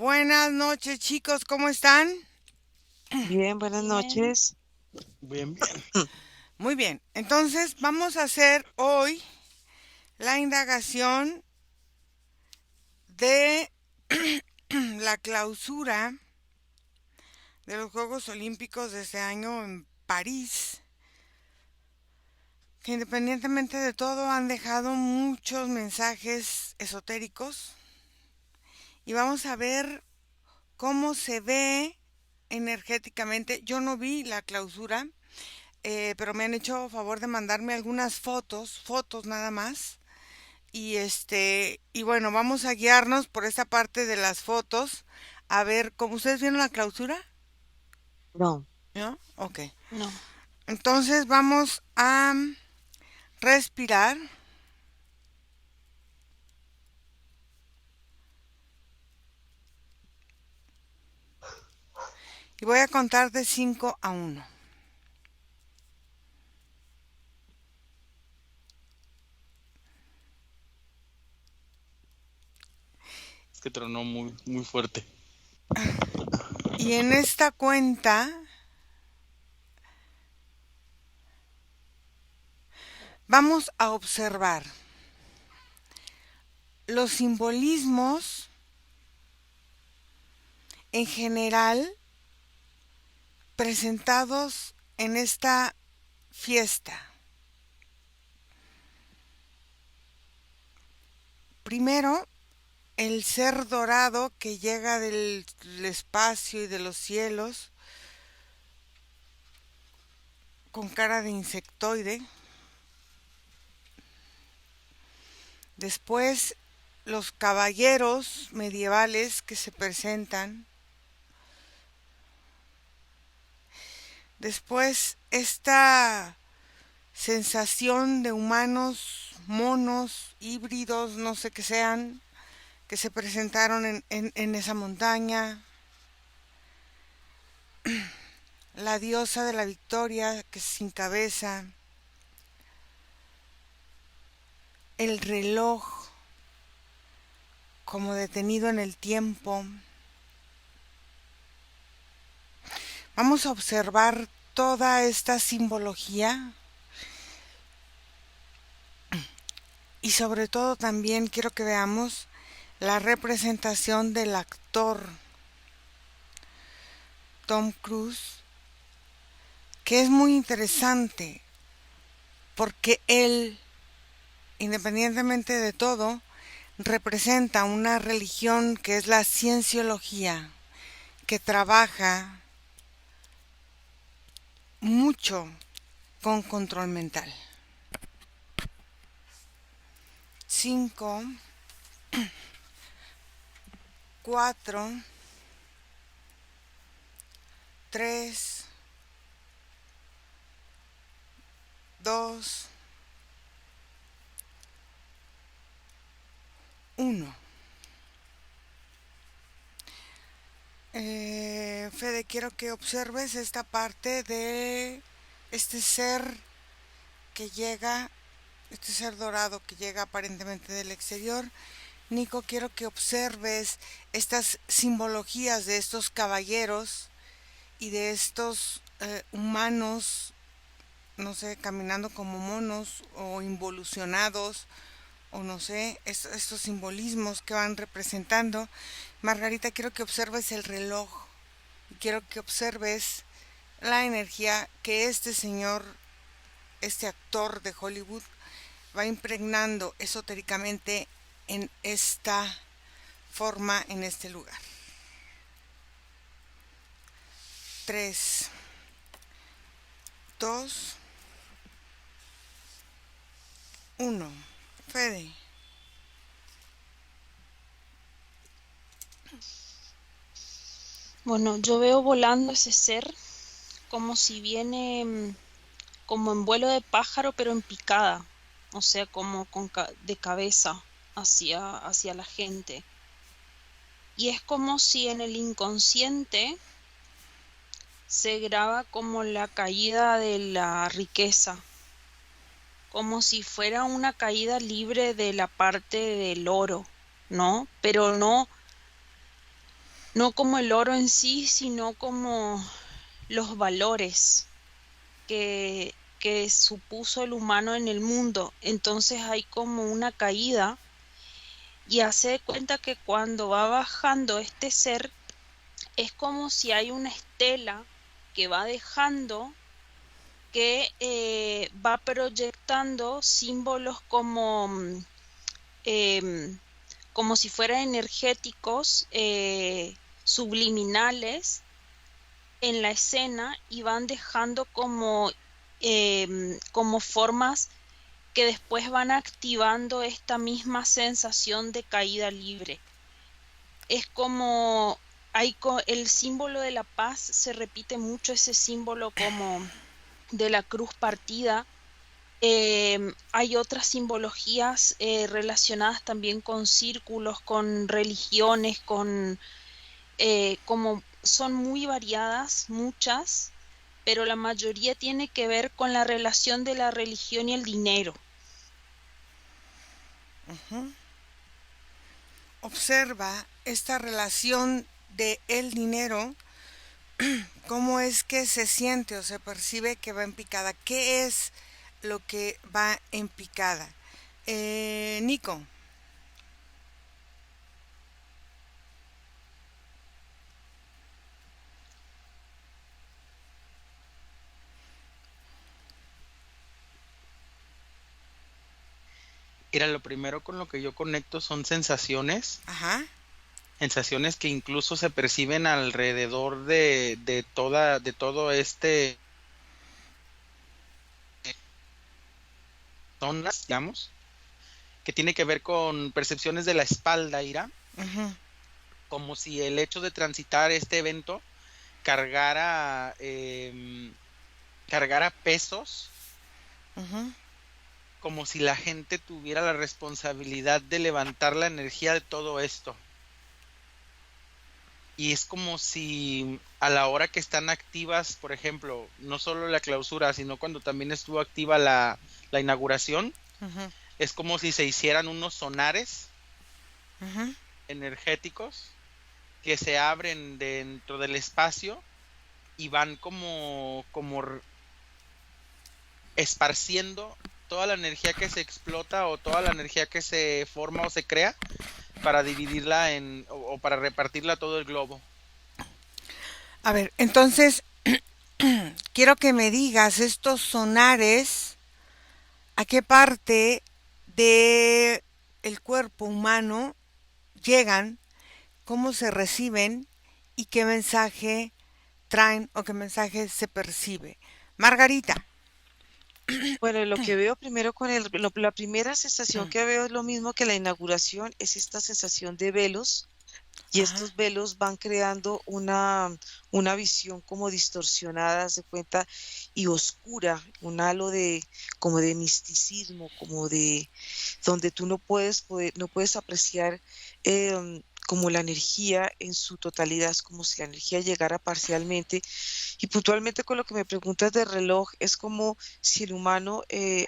Buenas noches, chicos, ¿cómo están? Bien, buenas Bien, noches. Bien, bien. Muy bien, entonces vamos a hacer hoy la indagación de la clausura de los Juegos Olímpicos de este año en París, que independientemente de todo han dejado muchos mensajes esotéricos y vamos a ver cómo se ve energéticamente. Yo no vi la clausura, pero me han hecho favor de mandarme algunas fotos nada más. Y bueno, vamos a guiarnos por esta parte de las fotos. A ver, ¿cómo ustedes vieron la clausura? No, ¿No? Ok. no. Entonces vamos a respirar y voy a contar de 5 a uno. Es que tronó muy fuerte. Y en esta cuenta vamos a observar los simbolismos en general presentados en esta fiesta. Primero, el ser dorado que llega del espacio y de los cielos con cara de insectoide. Después, los caballeros medievales que se presentan. Después, esta sensación de humanos, monos, híbridos, no sé qué sean, que se presentaron en esa montaña. La diosa de la victoria que es sin cabeza. El reloj como detenido en el tiempo. Vamos a observar toda esta simbología y sobre todo también quiero que veamos la representación del actor Tom Cruise, que es muy interesante porque él, independientemente de todo, representa una religión que es la cienciología, que trabaja mucho con control mental. 5, 4, 3, 2, 1. Fede, quiero que observes esta parte de este ser que llega, este ser dorado que llega aparentemente del exterior. Nico, quiero que observes estas simbologías de estos caballeros y de estos humanos, no sé, caminando como monos o involucionados, o no sé, estos simbolismos que van representando. Margarita, quiero que observes el reloj y quiero que observes la energía que este señor, este actor de Hollywood, va impregnando esotéricamente en esta forma, en este lugar. 3, 2, 1. Fede. Bueno, yo veo volando ese ser como si viene como en vuelo de pájaro, pero en picada. O sea, como de cabeza hacia la gente. Y es como si en el inconsciente se graba como la caída de la riqueza, como si fuera una caída libre de la parte del oro, ¿no? Pero no no como el oro en sí, sino como los valores que supuso el humano en el mundo. Entonces hay como una caída y hace de cuenta que cuando va bajando este ser es como si hay una estela que va dejando, que va proyectando símbolos como, em, como si fueran energéticos, subliminales en la escena, y van dejando como, como formas que después van activando esta misma sensación de caída libre. Es como el símbolo de la paz, se repite mucho ese símbolo como de la cruz partida. Hay otras simbologías relacionadas también con círculos, con religiones, con como son muy variadas, muchas, pero la mayoría tiene que ver con la relación de la religión y el dinero. Observa esta relación de el dinero, cómo es que se siente o se percibe que va en picada. ¿Qué es lo que va en picada? Nico. Era lo primero con lo que yo conecto son sensaciones, Ajá. sensaciones que incluso se perciben alrededor de todo zonas, digamos, que tiene que ver con percepciones de la espalda, Ira, Ujú, como si el hecho de transitar este evento cargara, cargara pesos, ujú. como si la gente tuviera la responsabilidad de levantar la energía de todo esto. Y es como si a la hora que están activas, por ejemplo, no solo la clausura, sino cuando también estuvo activa la inauguración, Ujú, es como si se hicieran unos sonares ujú. energéticos que se abren dentro del espacio y van esparciendo toda la energía que se explota o toda la energía que se forma o se crea para dividirla o para repartirla a todo el globo. A ver, entonces quiero que me digas estos sonares, a qué parte de el cuerpo humano llegan, cómo se reciben y qué mensaje traen o qué mensaje se percibe. Margarita. Bueno, lo que veo primero la primera sensación que veo es lo mismo que la inauguración, es esta sensación de velos, y Ajá. estos velos van creando una visión como distorsionada, haz de cuenta, y oscura, un halo como de misticismo, como de donde tú no puedes apreciar como la energía en su totalidad, es como si la energía llegara parcialmente. Y puntualmente con lo que me preguntas de reloj, es como si el humano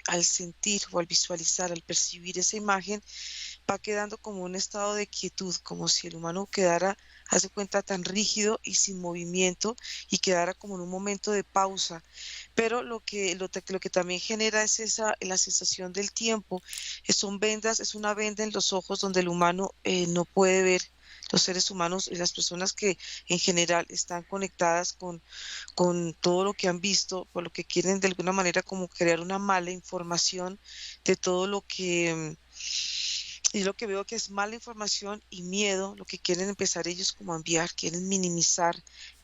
al sentir o al visualizar, al percibir esa imagen, va quedando como un estado de quietud, como si el humano quedara, hace cuenta, tan rígido y sin movimiento, y quedara como en un momento de pausa. Pero lo que también genera es la sensación del tiempo. Son vendas, es una venda en los ojos donde el humano no puede ver. Los seres humanos y las personas que en general están conectadas con todo lo que han visto, por lo que quieren de alguna manera como crear una mala información de todo lo que y lo que veo que es mala información y miedo, lo que quieren empezar ellos como a enviar, quieren minimizar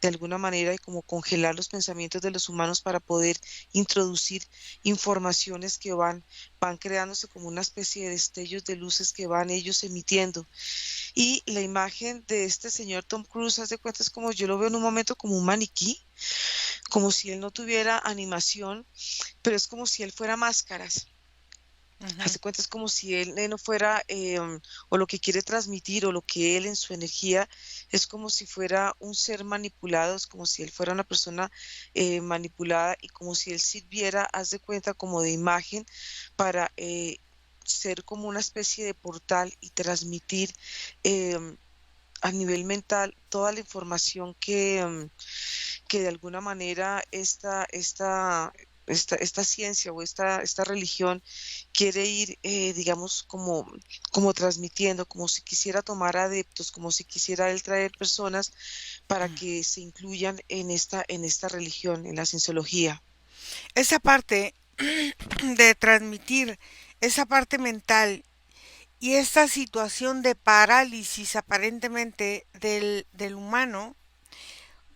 de alguna manera y como congelar los pensamientos de los humanos para poder introducir informaciones que van creándose como una especie de destellos de luces que van ellos emitiendo. Y la imagen de este señor Tom Cruise, haz de cuenta, es como yo lo veo en un momento como un maniquí, como si él no tuviera animación, pero es como si él fuera máscaras. Ujú. Hace cuenta, es como si él no fuera, o lo que quiere transmitir, o lo que él en su energía, es como si fuera un ser manipulado, es como si él fuera una persona manipulada, y como si él sirviera, haz de cuenta, como de imagen para ser como una especie de portal y transmitir a nivel mental toda la información que de alguna manera esta ciencia o esta religión quiere ir, digamos, como transmitiendo, como si quisiera tomar adeptos, como si quisiera él traer personas para que se incluyan en esta religión, en la cienciología. Esa parte de transmitir, esa parte mental y esta situación de parálisis aparentemente del humano,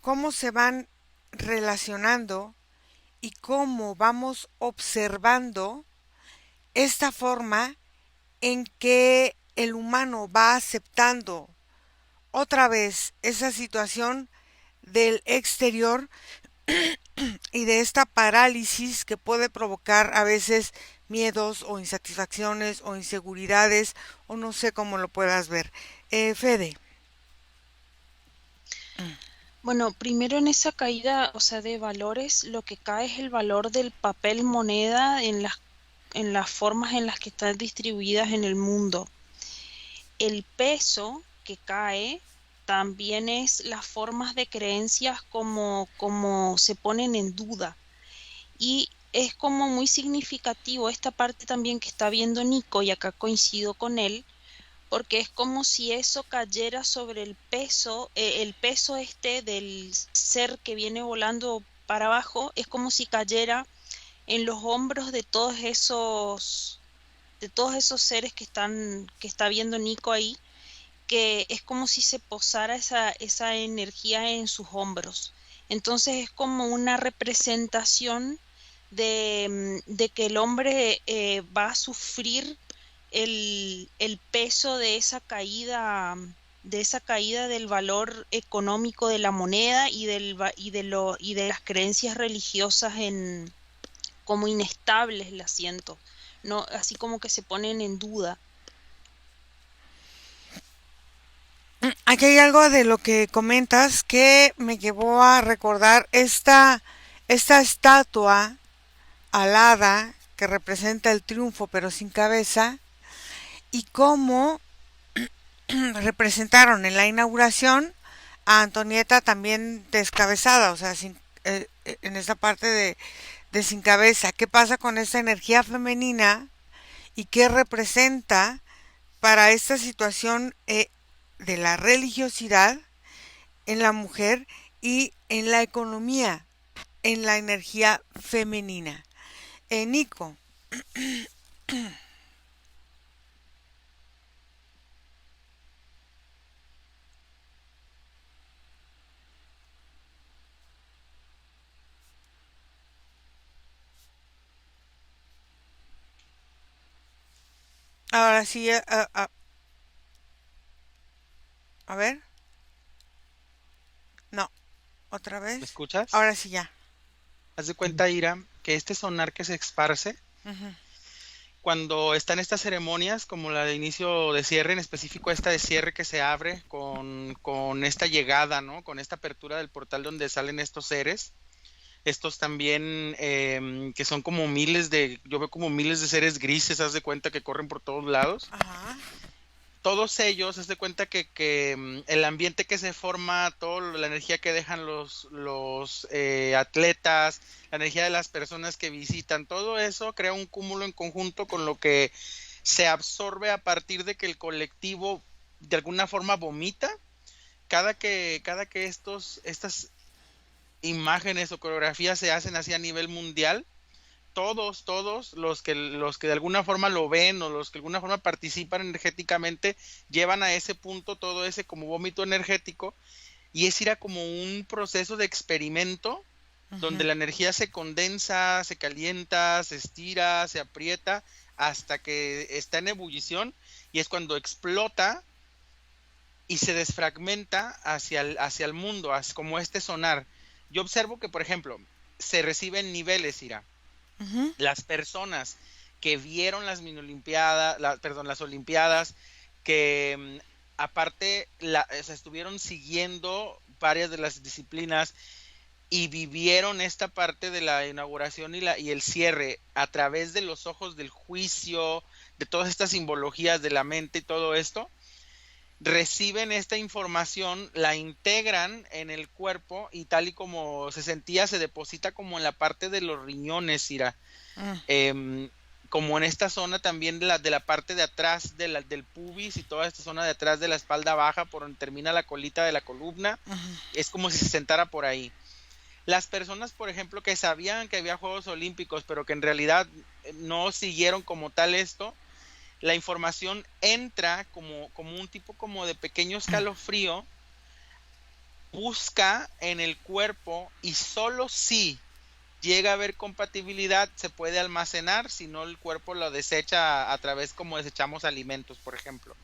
cómo se van relacionando y cómo vamos observando esta forma en que el humano va aceptando otra vez esa situación del exterior y de esta parálisis que puede provocar a veces miedos o insatisfacciones o inseguridades o no sé cómo lo puedas ver. Fede. Bueno, primero en esa caída, o sea, de valores, lo que cae es el valor del papel moneda en las formas en las que están distribuidas en el mundo. El peso que cae también es las formas de creencias como se ponen en duda. Y es como muy significativo esta parte también que está viendo Nico, y acá coincido con él, porque es como si eso cayera sobre el peso este del ser que viene volando para abajo, es como si cayera en los hombros de todos esos seres que está viendo Nico ahí, que es como si se posara esa energía en sus hombros. Entonces es como una representación de que el hombre va a sufrir el peso de esa caída del valor económico de la moneda y de las creencias religiosas como inestables, las siento, no, así como que se ponen en duda. Aquí hay algo de lo que comentas que me llevó a recordar esta estatua alada que representa el triunfo pero sin cabeza y cómo representaron en la inauguración a Antonieta también descabezada, o sea, en esa parte de sin cabeza. ¿Qué pasa con esta energía femenina y qué representa para esta situación de la religiosidad en la mujer y en la economía, en la energía femenina? Nico. Ahora sí, a ver, no, otra ¿Me vez. escuchas? Ahora sí ya. Haz de cuenta, Ira, que este sonar que se esparce Ujú. cuando están estas ceremonias, como la de inicio de cierre, en específico esta de cierre que se abre con esta llegada, ¿no? Con esta apertura del portal donde salen estos seres, estos también que son como yo veo como miles de seres grises, haz de cuenta que corren por todos lados. Ajá. Todos ellos, haz de cuenta que el ambiente que se forma, toda la energía que dejan los atletas, la energía de las personas que visitan, todo eso crea un cúmulo en conjunto con lo que se absorbe a partir de que el colectivo de alguna forma vomita. Cada que estas imágenes o coreografías se hacen así a nivel mundial, todos los que de alguna forma lo ven o los que de alguna forma participan energéticamente llevan a ese punto todo ese como vómito energético, y es ir a como un proceso de experimento donde Ujú. la energía se condensa, se calienta, se estira, se aprieta hasta que está en ebullición, y es cuando explota y se desfragmenta hacia el mundo, como este sonar. Yo observo que, por ejemplo, se reciben niveles, Ira. Ujú. Las personas que vieron las mini olimpiadas, perdón, las olimpiadas, que aparte o sea, estuvieron siguiendo varias de las disciplinas y vivieron esta parte de la inauguración y el cierre a través de los ojos del juicio, de todas estas simbologías de la mente y todo esto, reciben esta información, la integran en el cuerpo y tal y como se sentía, se deposita como en la parte de los riñones, Ira. Mm, Como en esta zona también de la parte de atrás del pubis y toda esta zona de atrás de la espalda baja, por donde termina la colita de la columna, ujú, es como si se sentara por ahí. Las personas, por ejemplo, que sabían que había Juegos Olímpicos, pero que en realidad no siguieron como tal esto, la información entra como un tipo como de pequeño escalofrío, busca en el cuerpo y solo si llega a haber compatibilidad se puede almacenar, si no el cuerpo lo desecha a través como desechamos alimentos, por ejemplo.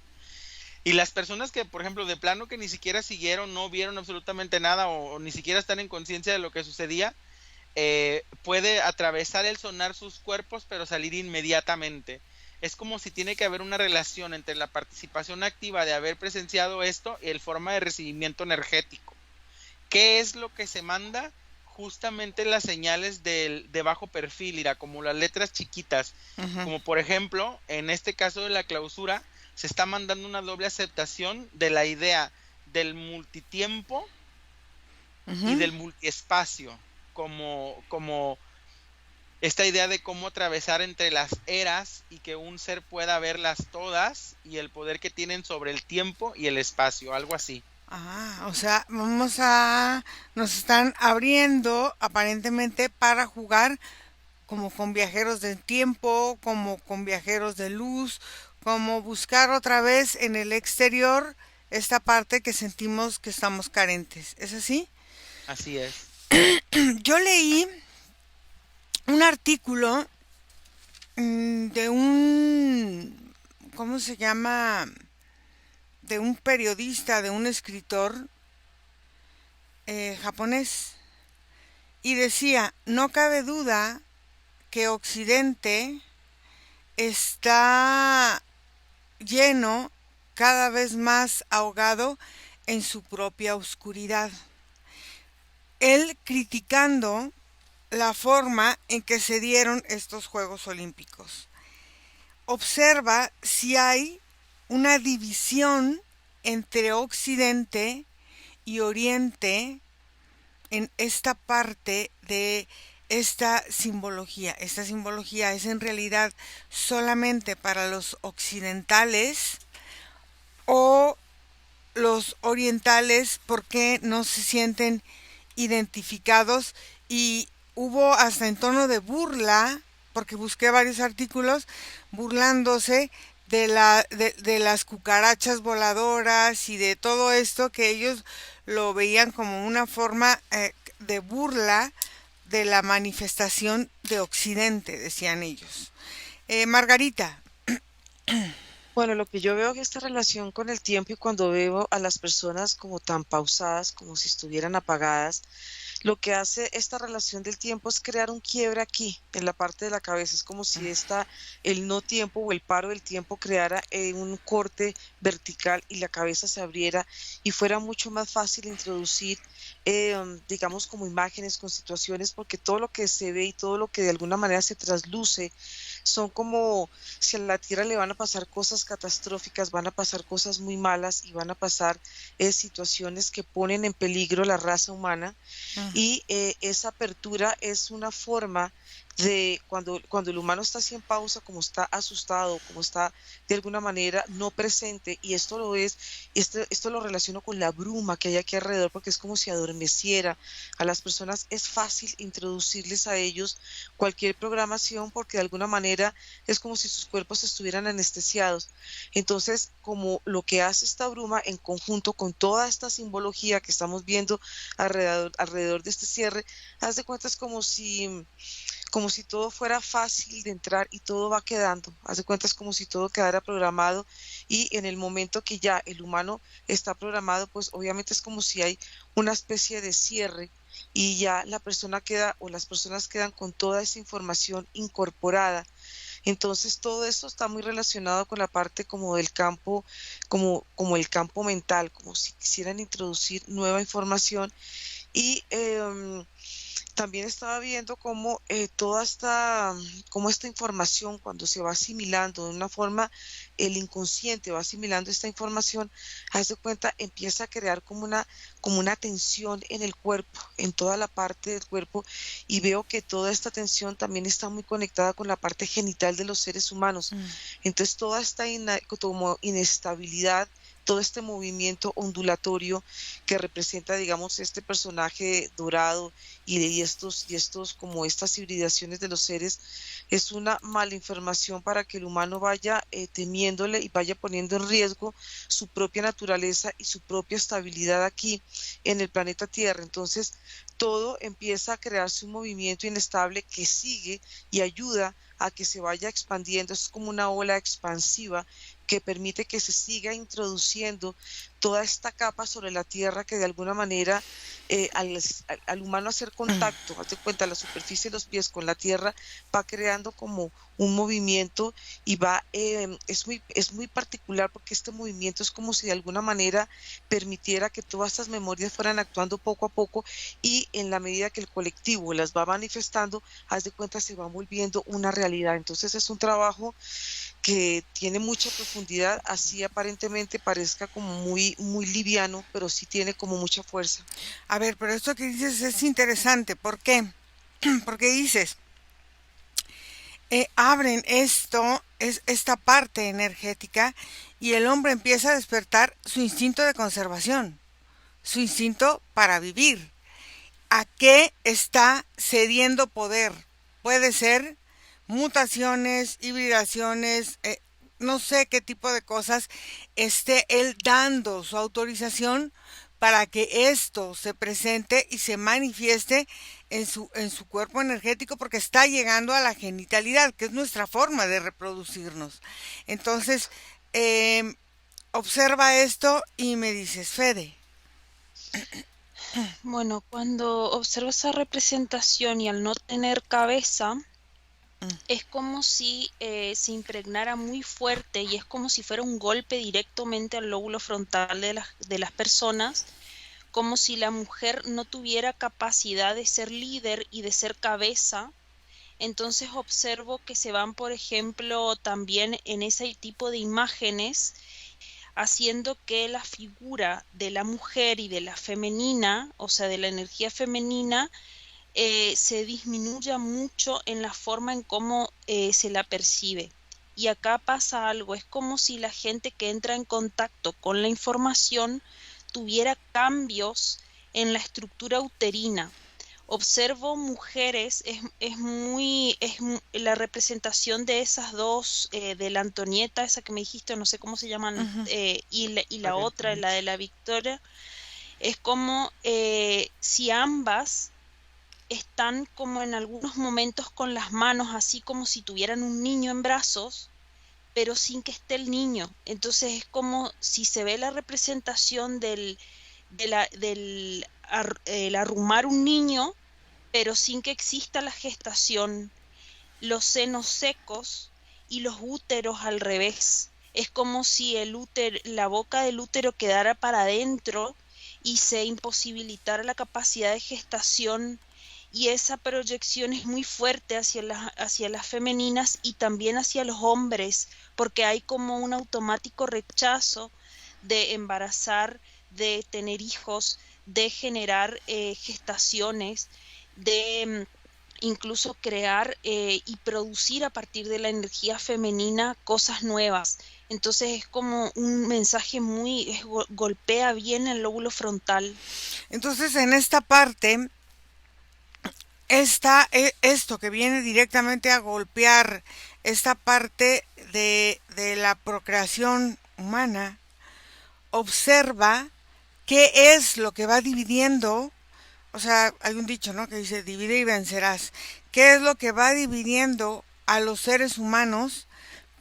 Y las personas que, por ejemplo, de plano que ni siquiera siguieron, no vieron absolutamente nada o ni siquiera están en conciencia de lo que sucedía, puede atravesar el sonar sus cuerpos pero salir inmediatamente. Es como si tiene que haber una relación entre la participación activa de haber presenciado esto y el forma de recibimiento energético. ¿Qué es lo que se manda? Justamente las señales de bajo perfil, Ira, como las letras chiquitas. ujú, Como por ejemplo, en este caso de la clausura, se está mandando una doble aceptación de la idea del multitiempo y ujú. del multiespacio, como esta idea de cómo atravesar entre las eras y que un ser pueda verlas todas y el poder que tienen sobre el tiempo y el espacio, algo así. O sea, nos están abriendo aparentemente para jugar como con viajeros del tiempo, como con viajeros de luz, como buscar otra vez en el exterior esta parte que sentimos que estamos carentes. ¿Es así? Así es. Yo leí un artículo de un, ¿cómo se llama? De un periodista, de un escritor japonés, y decía, no cabe duda que Occidente está lleno, cada vez más ahogado en su propia oscuridad. Él criticando la forma en que se dieron estos Juegos Olímpicos. Observa si hay una división entre Occidente y Oriente en esta parte de esta simbología. Esta simbología es en realidad solamente para los occidentales o los orientales porque no se sienten identificados, y hubo hasta en tono de burla, porque busqué varios artículos burlándose de las cucarachas voladoras y de todo esto, que ellos lo veían como una forma de burla de la manifestación de Occidente, decían ellos. Margarita. Bueno, lo que yo veo en esta relación con el tiempo y cuando veo a las personas como tan pausadas, como si estuvieran apagadas, lo que hace esta relación del tiempo es crear un quiebre aquí, en la parte de la cabeza. Es como si el no tiempo o el paro del tiempo creara un corte vertical y la cabeza se abriera y fuera mucho más fácil introducir, digamos, como imágenes con situaciones, porque todo lo que se ve y todo lo que de alguna manera se trasluce son como si a la Tierra le van a pasar cosas catastróficas, van a pasar cosas muy malas y van a pasar situaciones que ponen en peligro la raza humana. Y esa apertura es una forma de cuando el humano está así en pausa, como está asustado, como está de alguna manera no presente, y esto lo relaciono con la bruma que hay aquí alrededor, porque es como si adormeciera a las personas. Es fácil introducirles a ellos cualquier programación porque de alguna manera es como si sus cuerpos estuvieran anestesiados. Entonces, como lo que hace esta bruma en conjunto con toda esta simbología que estamos viendo alrededor de este cierre, haz de cuenta, es como si todo fuera fácil de entrar y todo va quedando. Haz de cuenta, es como si todo quedara programado, y en el momento que ya el humano está programado, pues obviamente es como si hay una especie de cierre y ya la persona queda o las personas quedan con toda esa información incorporada. Entonces todo esto está muy relacionado con la parte como del campo, como el campo mental, como si quisieran introducir nueva información, Y también estaba viendo cómo cómo esta información, cuando se va asimilando de una forma, el inconsciente va asimilando esta información, haz de cuenta, empieza a crear como una tensión en el cuerpo, en toda la parte del cuerpo, y veo que toda esta tensión también está muy conectada con la parte genital de los seres humanos. Entonces, toda esta como inestabilidad, todo este movimiento ondulatorio que representa, digamos, este personaje dorado y como estas hibridaciones de los seres, es una mala información para que el humano vaya temiéndole y vaya poniendo en riesgo su propia naturaleza y su propia estabilidad aquí en el planeta Tierra. Entonces, todo empieza a crearse un movimiento inestable que sigue y ayuda a que se vaya expandiendo. Es como una ola expansiva que permite que se siga introduciendo toda esta capa sobre la Tierra que de alguna manera al humano hacer contacto, hazte cuenta, la superficie de los pies con la Tierra va creando como un movimiento y es muy particular porque este movimiento es como si de alguna manera permitiera que todas estas memorias fueran actuando poco a poco y en la medida que el colectivo las va manifestando, haz de cuenta, se va volviendo una realidad. Entonces es un trabajo que tiene mucha profundidad, así aparentemente parezca como muy liviano, pero sí tiene como mucha fuerza. A ver, pero esto que dices es interesante. ¿Por qué? Porque dices, abren esta parte energética y el hombre empieza a despertar su instinto de conservación, su instinto para vivir. ¿A qué está cediendo poder? Puede ser mutaciones, hibridaciones, no sé qué tipo de cosas esté él dando su autorización para que esto se presente y se manifieste en su cuerpo energético porque está llegando a la genitalidad, que es nuestra forma de reproducirnos. Entonces, eh, observa esto y me dices, Fede. Bueno, cuando observo esa representación y al no tener cabeza, es como si se impregnara muy fuerte y es como si fuera un golpe directamente al lóbulo frontal de las personas, como si la mujer no tuviera capacidad de ser líder y de ser cabeza. Entonces observo que se van, por ejemplo, también en ese tipo de imágenes, haciendo que la figura de la mujer y de la femenina, o sea, de la energía femenina, se disminuya mucho en la forma en cómo se la percibe. Y acá pasa algo, es como si la gente que entra en contacto con la información tuviera cambios en la estructura uterina. Observo mujeres, la representación de esas dos, de la Antonieta, esa que me dijiste, no sé cómo se llaman, y la otra, la de la Victoria, es como si ambas están como en algunos momentos con las manos así como si tuvieran un niño en brazos, pero sin que esté el niño. Entonces es como si se ve la representación el arrumar un niño, pero sin que exista la gestación, los senos secos y los úteros al revés. Es como si la boca del útero quedara para adentro y se imposibilitara la capacidad de gestación, y esa proyección es muy fuerte hacia las femeninas y también hacia los hombres, porque hay como un automático rechazo de embarazar, de tener hijos, de generar gestaciones, de incluso crear y producir a partir de la energía femenina cosas nuevas. Entonces es como un mensaje golpea bien el lóbulo frontal. Entonces en esta parte esto que viene directamente a golpear esta parte de la procreación humana, observa qué es lo que va dividiendo. O sea, hay un dicho, ¿no? Que dice, divide y vencerás. ¿Qué es lo que va dividiendo a los seres humanos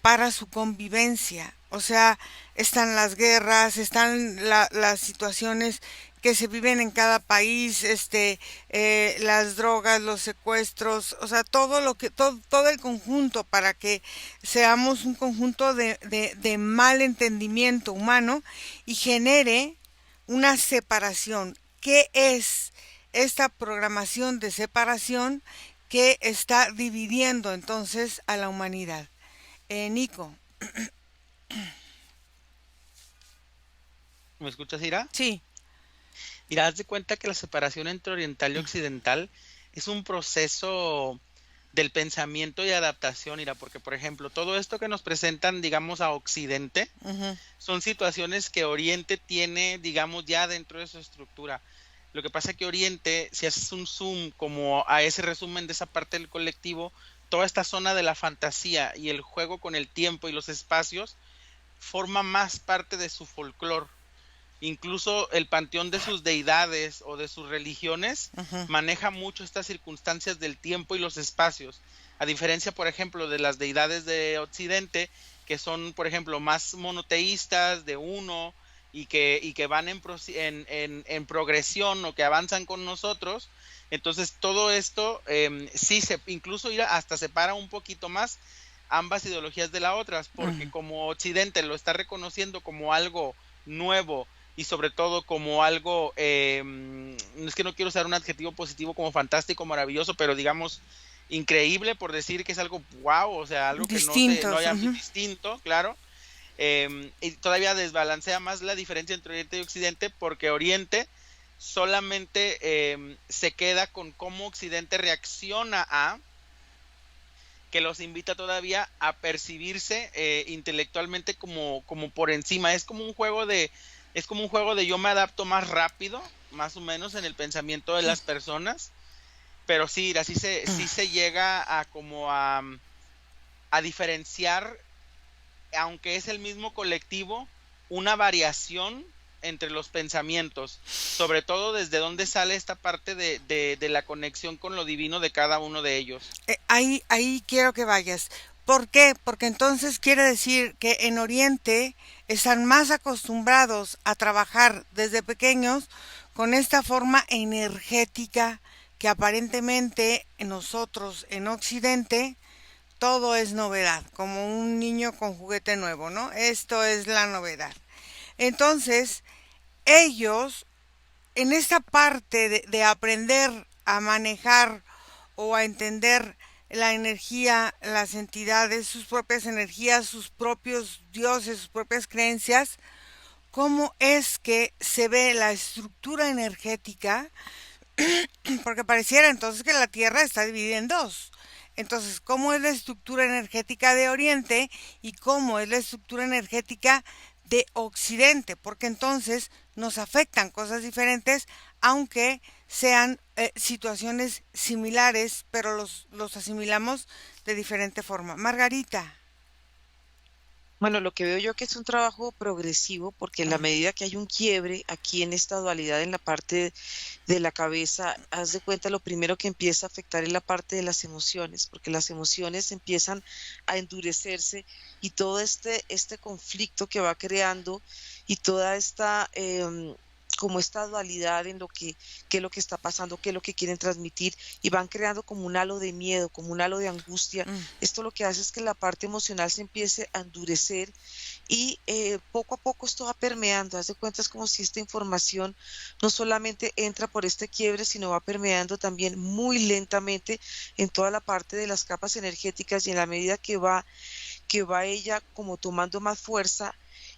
para su convivencia? O sea, están las guerras, están las situaciones que se viven en cada país, las drogas, los secuestros, o sea, todo el conjunto para que seamos un conjunto de mal entendimiento humano y genere una separación. ¿Qué es esta programación de separación que está dividiendo entonces a la humanidad. Nico. ¿Me escuchas, Ira? Sí. Mira, haz de cuenta que la separación entre oriental y occidental es un proceso del pensamiento y adaptación, mira, porque por ejemplo, todo esto que nos presentan, digamos, a Occidente, Uh-huh. son situaciones que Oriente tiene, digamos, ya dentro de su estructura. Lo que pasa que Oriente, si haces un zoom como a ese resumen de esa parte del colectivo, toda esta zona de la fantasía y el juego con el tiempo y los espacios forma más parte de su folclore. Incluso el panteón de sus deidades o de sus religiones Uh-huh. maneja mucho estas circunstancias del tiempo y los espacios, a diferencia, por ejemplo, de las deidades de Occidente, que son, por ejemplo, más monoteístas, de uno, y que van en progresión o que avanzan con nosotros. Entonces, todo esto sí incluso hasta separa un poquito más ambas ideologías de las otras, porque Uh-huh. como Occidente lo está reconociendo como algo nuevo, y sobre todo como algo, es que no quiero usar un adjetivo positivo como fantástico, maravilloso, pero digamos increíble, por decir que es algo wow, o sea, algo que no Distintos. haya Uh-huh. distinto, claro. Y todavía desbalancea más la diferencia entre Oriente y Occidente, porque Oriente solamente se queda con cómo Occidente reacciona a, que los invita todavía a percibirse intelectualmente como por encima. Es como un juego de yo me adapto más rápido, más o menos, en el pensamiento de las personas, pero sí, sí se llega a como a diferenciar, aunque es el mismo colectivo, una variación entre los pensamientos, sobre todo desde dónde sale esta parte de la conexión con lo divino de cada uno de ellos. Ahí quiero que vayas. ¿Por qué? Porque entonces quiere decir que en Oriente están más acostumbrados a trabajar desde pequeños con esta forma energética que aparentemente nosotros en Occidente todo es novedad, como un niño con juguete nuevo, ¿no? Esto es la novedad. Entonces, ellos en esta parte de aprender a manejar o a entender la energía, las entidades, sus propias energías, sus propios dioses, sus propias creencias, cómo es que se ve la estructura energética, porque pareciera entonces que la Tierra está dividida en dos. Entonces, ¿cómo es la estructura energética de Oriente y cómo es la estructura energética de Occidente? Porque entonces nos afectan cosas diferentes, aunque sean situaciones similares, pero los asimilamos de diferente forma. Margarita. Bueno, lo que veo yo que es un trabajo progresivo, porque en la Ah, medida que hay un quiebre aquí en esta dualidad en la parte de la cabeza, haz de cuenta lo primero que empieza a afectar es la parte de las emociones, porque las emociones empiezan a endurecerse y todo este conflicto que va creando y toda esta como esta dualidad en lo qué es lo que está pasando, qué es lo que quieren transmitir y van creando como un halo de miedo, como un halo de angustia. mm, Esto lo que hace es que la parte emocional se empiece a endurecer y poco a poco esto va permeando. Haz de cuenta, es como si esta información no solamente entra por este quiebre, sino va permeando también muy lentamente en toda la parte de las capas energéticas y en la medida que va ella como tomando más fuerza,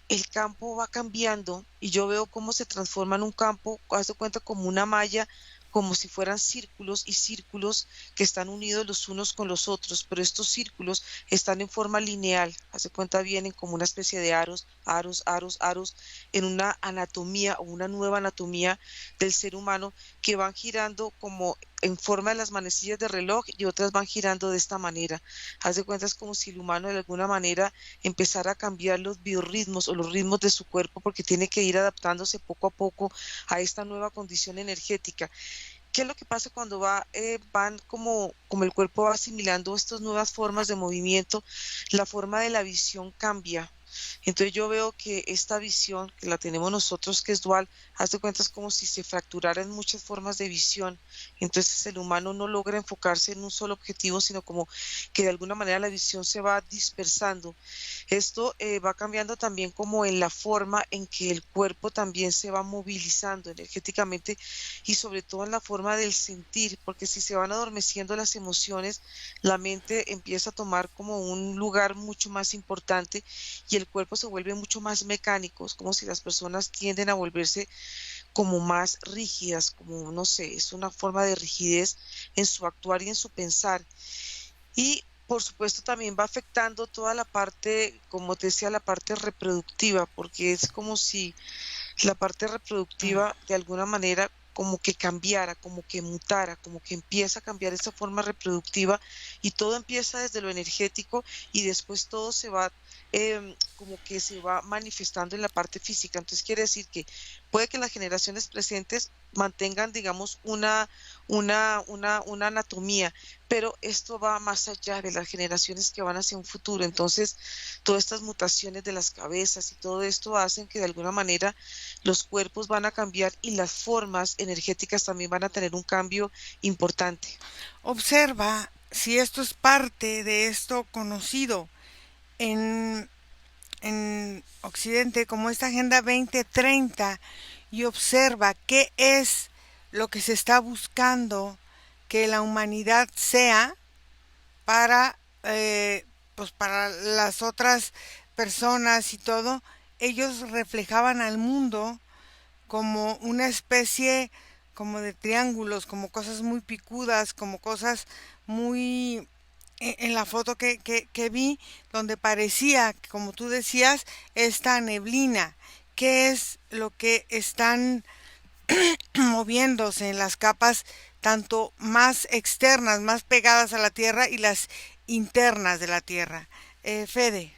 el campo va cambiando y yo veo cómo se transforma en un campo, haz de cuenta como una malla, como si fueran círculos y círculos que están unidos los unos con los otros, pero estos círculos están en forma lineal, haz de cuenta vienen como una especie de aros, aros, aros, aros, en una anatomía o una nueva anatomía del ser humano que van girando como en forma de las manecillas de reloj y otras van girando de esta manera. Haz de cuenta es como si el humano de alguna manera empezara a cambiar los biorritmos o los ritmos de su cuerpo porque tiene que ir adaptándose poco a poco a esta nueva condición energética. ¿Qué es lo que pasa cuando van como el cuerpo va asimilando estas nuevas formas de movimiento? La forma de la visión cambia. Entonces yo veo que esta visión que la tenemos nosotros, que es dual, haz de cuenta es como si se fracturara en muchas formas de visión. Entonces el humano no logra enfocarse en un solo objetivo, sino como que de alguna manera la visión se va dispersando. Esto va cambiando también como en la forma en que el cuerpo también se va movilizando energéticamente y sobre todo en la forma del sentir, porque si se van adormeciendo las emociones, la mente empieza a tomar como un lugar mucho más importante y el cuerpo se vuelve mucho más mecánico, es como si las personas tienden a volverse como más rígidas, como no sé, es una forma de rigidez en su actuar y en su pensar. Y por supuesto también va afectando toda la parte, como te decía, la parte reproductiva, porque es como si la parte reproductiva de alguna manera como que cambiara, como que mutara, como que empieza a cambiar esa forma reproductiva y todo empieza desde lo energético y después todo se va como que se va manifestando en la parte física. Entonces quiere decir que puede que las generaciones presentes mantengan, digamos, una anatomía, pero esto va más allá de las generaciones que van hacia un futuro. Entonces, todas estas mutaciones de las cabezas y todo esto hacen que de alguna manera los cuerpos van a cambiar y las formas energéticas también van a tener un cambio importante. Observa si esto es parte de esto conocido en, en Occidente como esta Agenda 2030 y observa qué es lo que se está buscando que la humanidad sea para, pues para las otras personas y todo. Ellos reflejaban al mundo como una especie como de triángulos, como cosas muy picudas, como cosas muy en la foto que vi, donde parecía, como tú decías, esta neblina, que es lo que están moviéndose en las capas tanto más externas, más pegadas a la Tierra y las internas de la Tierra. Fede.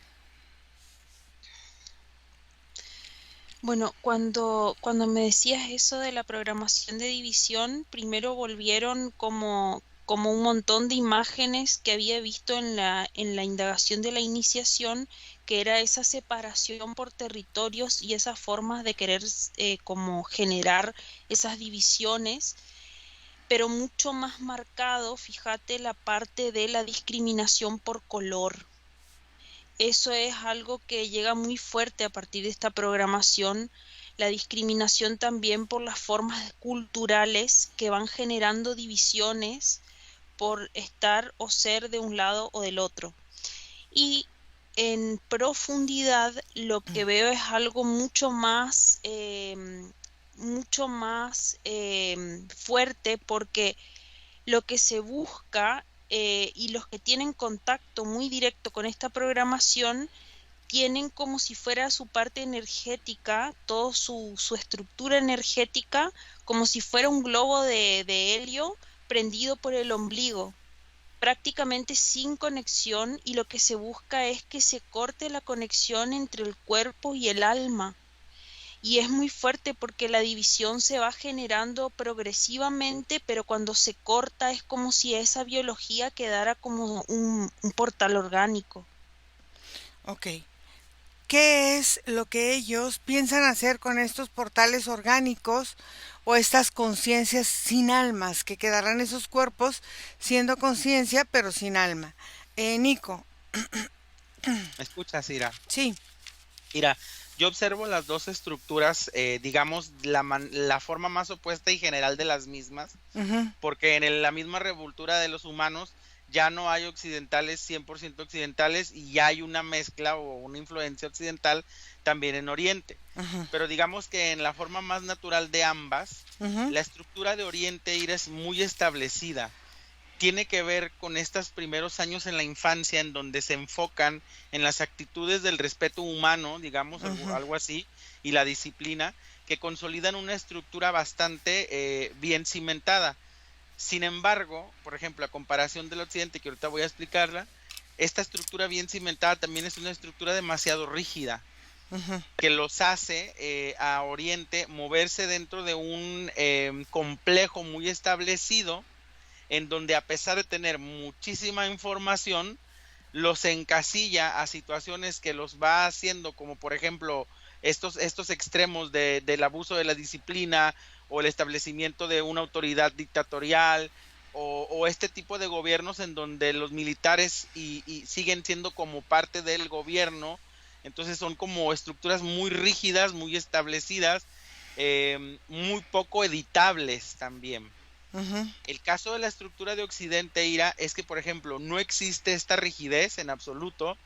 Bueno, cuando me decías eso de la programación de división, primero volvieron como un montón de imágenes que había visto en la indagación de la iniciación, que era esa separación por territorios y esas formas de querer como generar esas divisiones, pero mucho más marcado, fíjate, la parte de la discriminación por color. Eso es algo que llega muy fuerte a partir de esta programación, la discriminación también por las formas culturales que van generando divisiones por estar o ser de un lado o del otro. Y en profundidad lo que veo es algo mucho más fuerte, porque lo que se busca y los que tienen contacto muy directo con esta programación tienen como si fuera su parte energética, toda su estructura energética, como si fuera un globo de helio prendido por el ombligo, prácticamente sin conexión, y lo que se busca es que se corte la conexión entre el cuerpo y el alma. Y es muy fuerte porque la división se va generando progresivamente, pero cuando se corta es como si esa biología quedara como un portal orgánico. Ok. ¿Qué es lo que ellos piensan hacer con estos portales orgánicos o estas conciencias sin almas, que quedarán esos cuerpos siendo conciencia pero sin alma? Nico. ¿Me escuchas, Ira? Sí. Mira, yo observo las dos estructuras, digamos, la forma más opuesta y general de las mismas, Uh-huh. porque en la misma revoltura de los humanos ya no hay occidentales 100% occidentales y ya hay una mezcla o una influencia occidental también en Oriente. Uh-huh. Pero digamos que en la forma más natural de ambas, Uh-huh. la estructura de Oriente, Ira, es muy establecida. Tiene que ver con estos primeros años en la infancia en donde se enfocan en las actitudes del respeto humano, digamos, Uh-huh. algo así, y la disciplina, que consolidan una estructura bastante bien cimentada. Sin embargo, por ejemplo, a comparación del occidente, que ahorita voy a explicarla, esta estructura bien cimentada también es una estructura demasiado rígida, Uh-huh. que los hace a Oriente moverse dentro de un complejo muy establecido, en donde a pesar de tener muchísima información, los encasilla a situaciones que los va haciendo, como por ejemplo estos extremos del abuso de la disciplina o el establecimiento de una autoridad dictatorial o este tipo de gobiernos en donde los militares y siguen siendo como parte del gobierno, entonces son como estructuras muy rígidas, muy establecidas, muy poco editables también. Ujú. El caso de la estructura de Occidente, Ira, es que, por ejemplo, no existe esta rigidez en absoluto.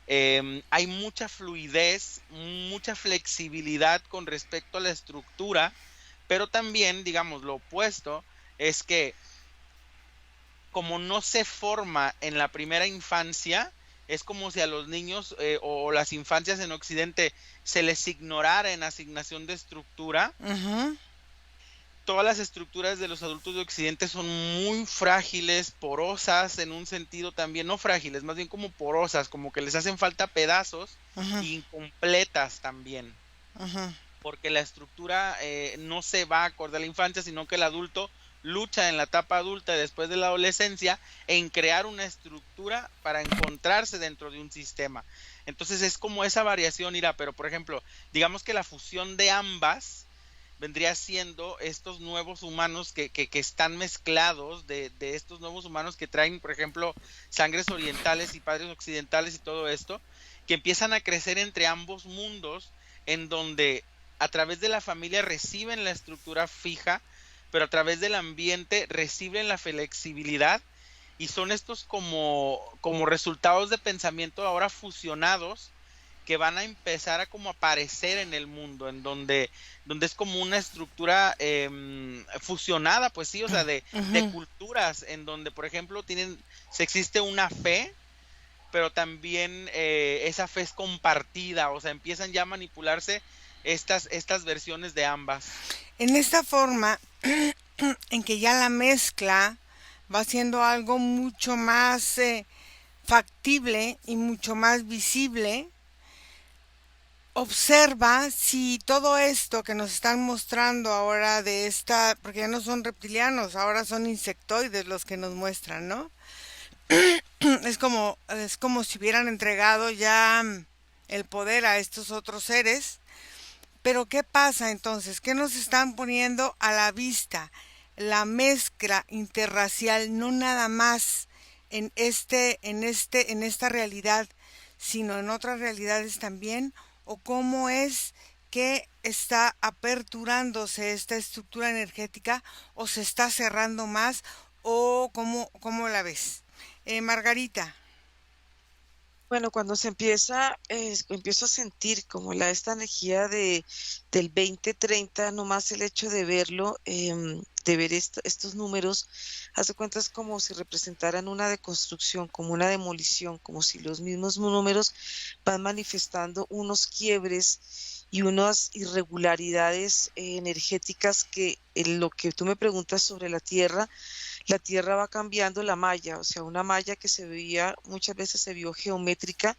Hay mucha fluidez, mucha flexibilidad con respecto a la estructura, pero también, digamos, lo opuesto es que como no se forma en la primera infancia, es como si a los niños o las infancias en Occidente se les ignorara en asignación de estructura. Ujú. Todas las estructuras de los adultos de Occidente son muy frágiles, porosas en un sentido también, no frágiles, más bien como porosas, como que les hacen falta pedazos, Ujú. incompletas también, Ujú. porque la estructura no se va acorde a la infancia, sino que el adulto lucha en la etapa adulta después de la adolescencia en crear una estructura para encontrarse dentro de un sistema. Entonces es como esa variación, Ira, pero por ejemplo, digamos que la fusión de ambas vendría siendo estos nuevos humanos que están mezclados de estos nuevos humanos que traen, por ejemplo, sangres orientales y padres occidentales y todo esto, que empiezan a crecer entre ambos mundos, en donde a través de la familia reciben la estructura fija, pero a través del ambiente reciben la flexibilidad, y son estos como resultados de pensamiento ahora fusionados que van a empezar a como aparecer en el mundo, en donde es como una estructura fusionada, pues sí, o sea, de Ujú. culturas, en donde, por ejemplo, existe una fe, pero también esa fe es compartida, o sea, empiezan ya a manipularse estas versiones de ambas. En esta forma en que ya la mezcla va siendo algo mucho más factible y mucho más visible, observa si todo esto que nos están mostrando ahora de esta, porque ya no son reptilianos, ahora son insectoides los que nos muestran, ¿no? Es como si hubieran entregado ya el poder a estos otros seres. Pero ¿qué pasa entonces? ¿Qué nos están poniendo a la vista? La mezcla interracial, no nada más en esta realidad, sino en otras realidades también, o cómo es que está aperturándose esta estructura energética, o se está cerrando más, o cómo la ves. Margarita. Bueno, cuando se empiezo a sentir como esta energía del 2030, nomás el hecho de verlo, de ver estos números, hace cuenta es como si representaran una deconstrucción, como una demolición, como si los mismos números van manifestando unos quiebres y unas irregularidades energéticas que en lo que tú me preguntas sobre la Tierra va cambiando la malla, o sea, una malla que muchas veces se vio geométrica,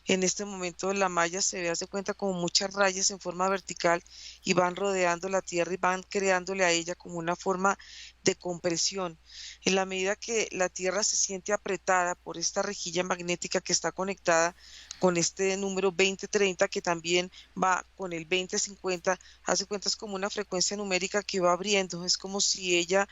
en este momento la malla se ve, hace cuenta, como muchas rayas en forma vertical y van rodeando la Tierra y van creándole a ella como una forma de compresión. En la medida que la Tierra se siente apretada por esta rejilla magnética que está conectada con este número 2030, que también va con el 2050, hace cuenta es como una frecuencia numérica que va abriendo, es como si ella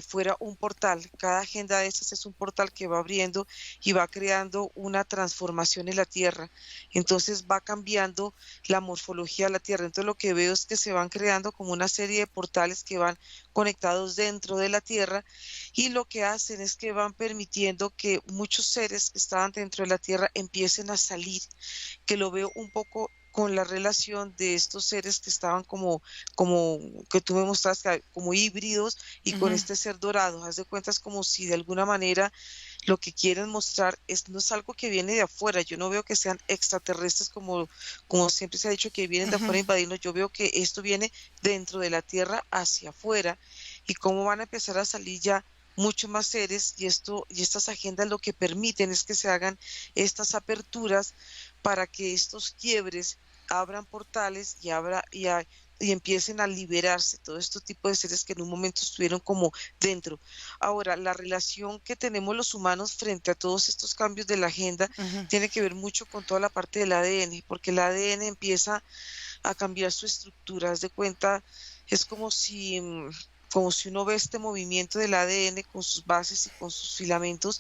fuera un portal. Cada agenda de estas es un portal que va abriendo y va creando una transformación en la Tierra. Entonces va cambiando la morfología de la Tierra. Entonces lo que veo es que se van creando como una serie de portales que van conectados dentro de la Tierra, y lo que hacen es que van permitiendo que muchos seres que estaban dentro de la Tierra empiecen a salir, que lo veo un poco con la relación de estos seres que estaban como que tú me mostraste, como híbridos, y con Ujú. este ser dorado. Haz de cuenta, es como si de alguna manera lo que quieren mostrar no es algo que viene de afuera. Yo no veo que sean extraterrestres como siempre se ha dicho, que vienen de Ujú. afuera a invadirnos. Yo veo que esto viene dentro de la Tierra hacia afuera, y cómo van a empezar a salir ya muchos más seres, y estas agendas lo que permiten es que se hagan estas aperturas para que estos quiebres abran portales y empiecen a liberarse todos estos tipos de seres que en un momento estuvieron como dentro. Ahora, la relación que tenemos los humanos frente a todos estos cambios de la agenda Ujú. tiene que ver mucho con toda la parte del ADN, porque el ADN empieza a cambiar su estructura. Haz de cuenta, es como si uno ve este movimiento del ADN con sus bases y con sus filamentos,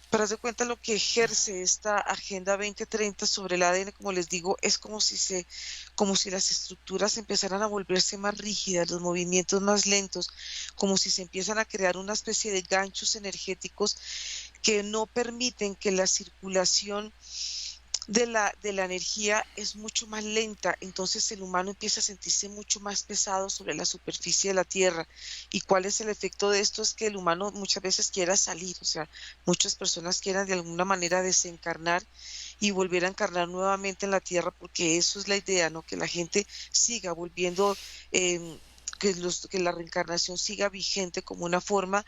pero haz de cuenta lo que ejerce esta Agenda 2030 sobre el ADN, como les digo, es como si las estructuras empezaran a volverse más rígidas, los movimientos más lentos, como si se empiezan a crear una especie de ganchos energéticos que no permiten que la circulación de la energía es mucho más lenta, entonces el humano empieza a sentirse mucho más pesado sobre la superficie de la Tierra. ¿Y cuál es el efecto de esto? Es que el humano muchas veces quiera salir, o sea, muchas personas quieran de alguna manera desencarnar y volver a encarnar nuevamente en la Tierra, porque eso es la idea, ¿no? Que la gente siga volviendo, que la reencarnación siga vigente como una forma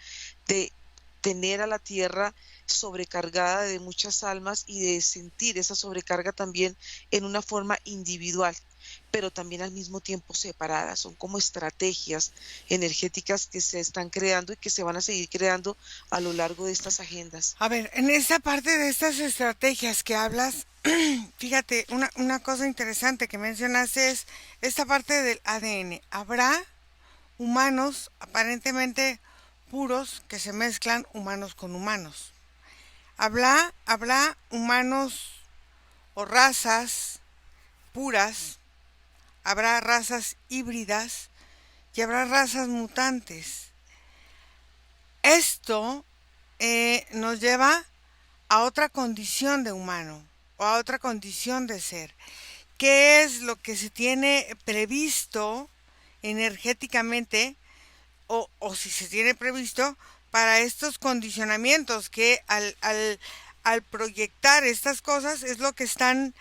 de tener a la Tierra sobrecargada de muchas almas y de sentir esa sobrecarga también en una forma individual, pero también al mismo tiempo separadas. Son como estrategias energéticas que se están creando y que se van a seguir creando a lo largo de estas agendas. A ver, en esta parte de estas estrategias que hablas, fíjate, una cosa interesante que mencionaste es esta parte del ADN. Habrá humanos aparentemente puros que se mezclan humanos con humanos. Habrá humanos o razas puras, habrá razas híbridas y habrá razas mutantes. Esto nos lleva a otra condición de humano o a otra condición de ser. ¿Qué es lo que se tiene previsto energéticamente o si se tiene previsto para estos condicionamientos que al proyectar estas cosas es lo que están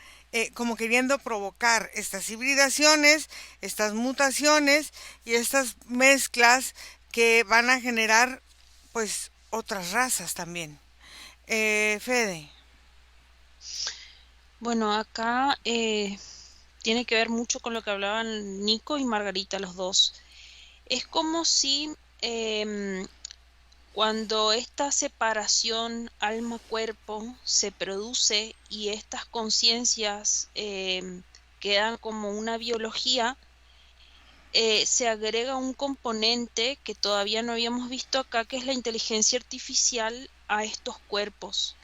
como queriendo provocar estas hibridaciones, estas mutaciones y estas mezclas que van a generar pues otras razas también? Fede. Bueno, acá tiene que ver mucho con lo que hablaban Nico y Margarita, los dos. Es como si cuando esta separación alma-cuerpo se produce y estas conciencias quedan como una biología, se agrega un componente que todavía no habíamos visto acá, que es la inteligencia artificial a estos cuerpos.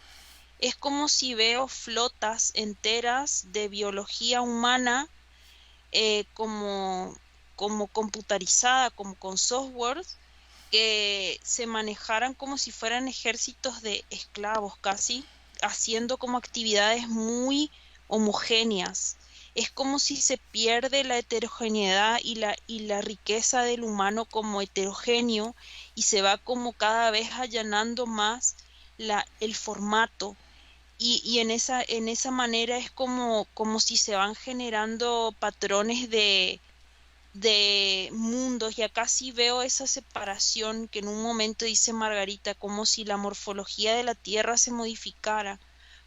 Es como si veo flotas enteras de biología humana como computarizada, como con software, que se manejaran como si fueran ejércitos de esclavos casi, haciendo como actividades muy homogéneas. Es como si se pierde la heterogeneidad y la riqueza del humano como heterogéneo y se va como cada vez allanando más el formato. Y en esa manera es como si se van generando patrones de mundos, y acá sí veo esa separación que en un momento dice Margarita, como si la morfología de la Tierra se modificara,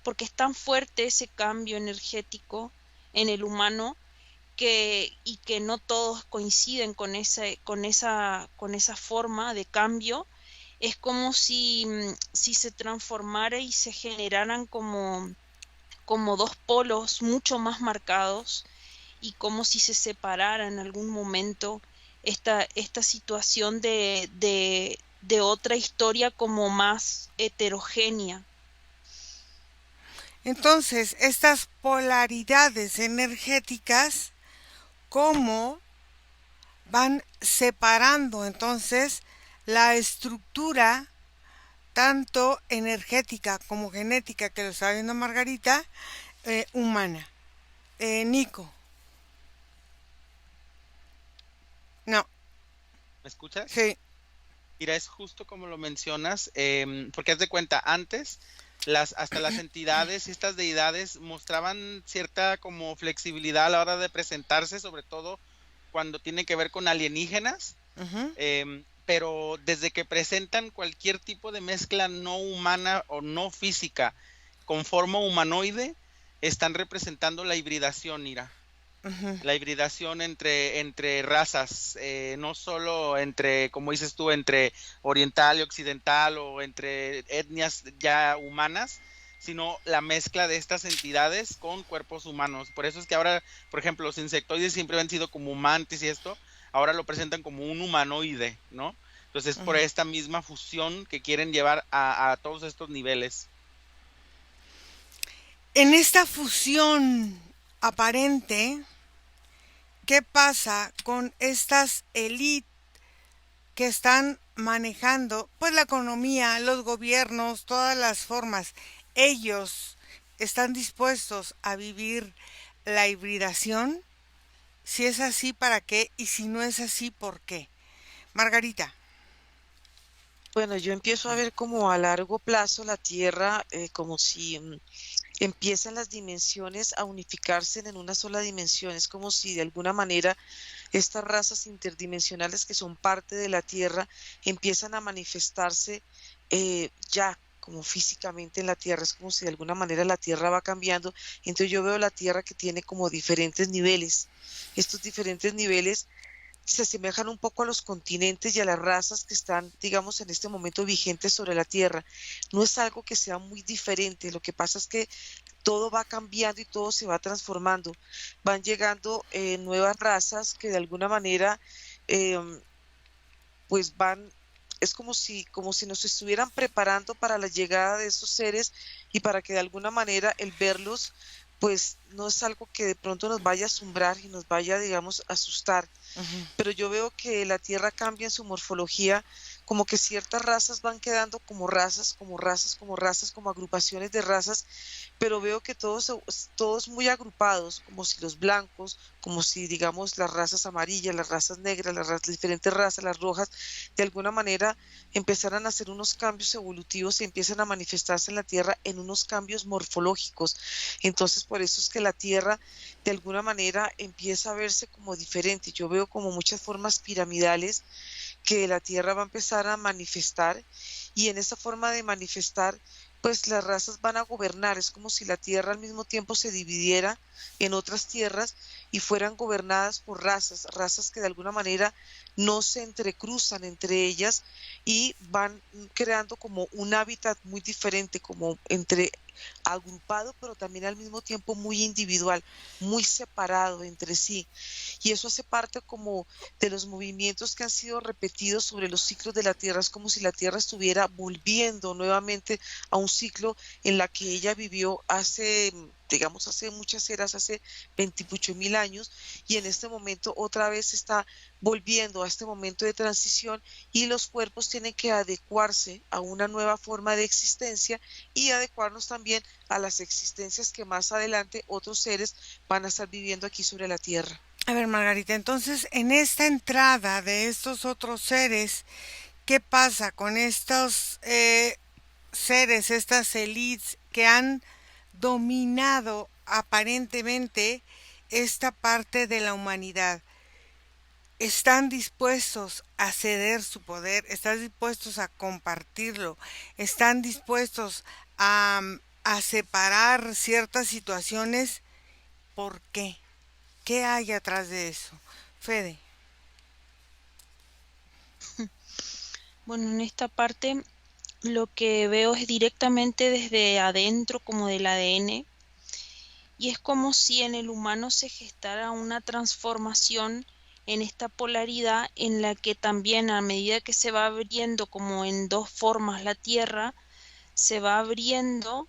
porque es tan fuerte ese cambio energético en el humano y que no todos coinciden con esa forma de cambio. Es como si se transformara y se generaran como dos polos mucho más marcados, y como si se separara en algún momento esta situación de otra historia como más heterogénea. Entonces, estas polaridades energéticas, ¿cómo van separando entonces la estructura tanto energética como genética, que lo está viendo Margarita, humana? Nico. No, ¿Me escuchas? sí. Mira, es justo como lo mencionas, porque haz de cuenta, antes hasta las entidades y estas deidades mostraban cierta como flexibilidad a la hora de presentarse, sobre todo cuando tiene que ver con alienígenas, Uh-huh. pero desde que presentan cualquier tipo de mezcla no humana o no física con forma humanoide, están representando la hibridación, Ira. Ujú. la hibridación entre razas, no solo entre, como dices tú, entre oriental y occidental o entre etnias ya humanas, sino la mezcla de estas entidades con cuerpos humanos. Por eso es que ahora, por ejemplo, los insectoides siempre han sido como mantis y esto, ahora lo presentan como un humanoide, ¿no? Entonces es por Ujú. esta misma fusión que quieren llevar a todos estos niveles. En esta fusión aparente, ¿qué pasa con estas élites que están manejando pues la economía, los gobiernos, todas las formas? Ellos están dispuestos a vivir la hibridación. Si es así, ¿para qué? Y si no es así, ¿por qué? Margarita. Bueno, yo empiezo a ver como a largo plazo la Tierra como si empiezan las dimensiones a unificarse en una sola dimensión. Es como si de alguna manera estas razas interdimensionales que son parte de la Tierra empiezan a manifestarse ya como físicamente en la Tierra. Es como si de alguna manera la Tierra va cambiando. Entonces yo veo la Tierra que tiene como diferentes niveles. Estos diferentes niveles se asemejan un poco a los continentes y a las razas que están, digamos, en este momento vigentes sobre la Tierra. No es algo que sea muy diferente, lo que pasa es que todo va cambiando y todo se va transformando. Van llegando nuevas razas que de alguna manera, em, pues van, es como si nos estuvieran preparando para la llegada de esos seres y para que de alguna manera el verlos, pues no es algo que de pronto nos vaya a asombrar y nos vaya, digamos, a asustar, Ujú. pero yo veo que la Tierra cambia en su morfología, como que ciertas razas van quedando como razas, como razas, como razas, como agrupaciones de razas, pero veo que todos muy agrupados, como si los blancos, como si digamos las razas amarillas, las razas negras, las diferentes razas, las rojas, de alguna manera empezaran a hacer unos cambios evolutivos y empiezan a manifestarse en la Tierra en unos cambios morfológicos. Entonces, por eso es que la Tierra de alguna manera empieza a verse como diferente. Yo veo como muchas formas piramidales que la Tierra va a empezar a manifestar y en esa forma de manifestar, pues las razas van a gobernar. Es como si la Tierra al mismo tiempo se dividiera en otras tierras y fueran gobernadas por razas, razas que de alguna manera no se entrecruzan entre ellas y van creando como un hábitat muy diferente, como entre agrupado, pero también al mismo tiempo muy individual, muy separado entre sí. Y eso hace parte como de los movimientos que han sido repetidos sobre los ciclos de la Tierra. Es como si la Tierra estuviera volviendo nuevamente a un ciclo en la que ella vivió hace, digamos, hace muchas eras, hace 28.000 años, y en este momento otra vez está volviendo a este momento de transición y los cuerpos tienen que adecuarse a una nueva forma de existencia y adecuarnos también a las existencias que más adelante otros seres van a estar viviendo aquí sobre la Tierra. A ver, Margarita, entonces en esta entrada de estos otros seres, ¿qué pasa con estos seres, estas élites que han dominado aparentemente esta parte de la humanidad? ¿Están dispuestos a ceder su poder? ¿Están dispuestos a compartirlo? ¿Están dispuestos a separar ciertas situaciones? ¿Por qué? ¿Qué hay atrás de eso? Fede. Bueno, en esta parte lo que veo es directamente desde adentro como del ADN y es como si en el humano se gestara una transformación en esta polaridad en la que también a medida que se va abriendo como en dos formas la Tierra, se va abriendo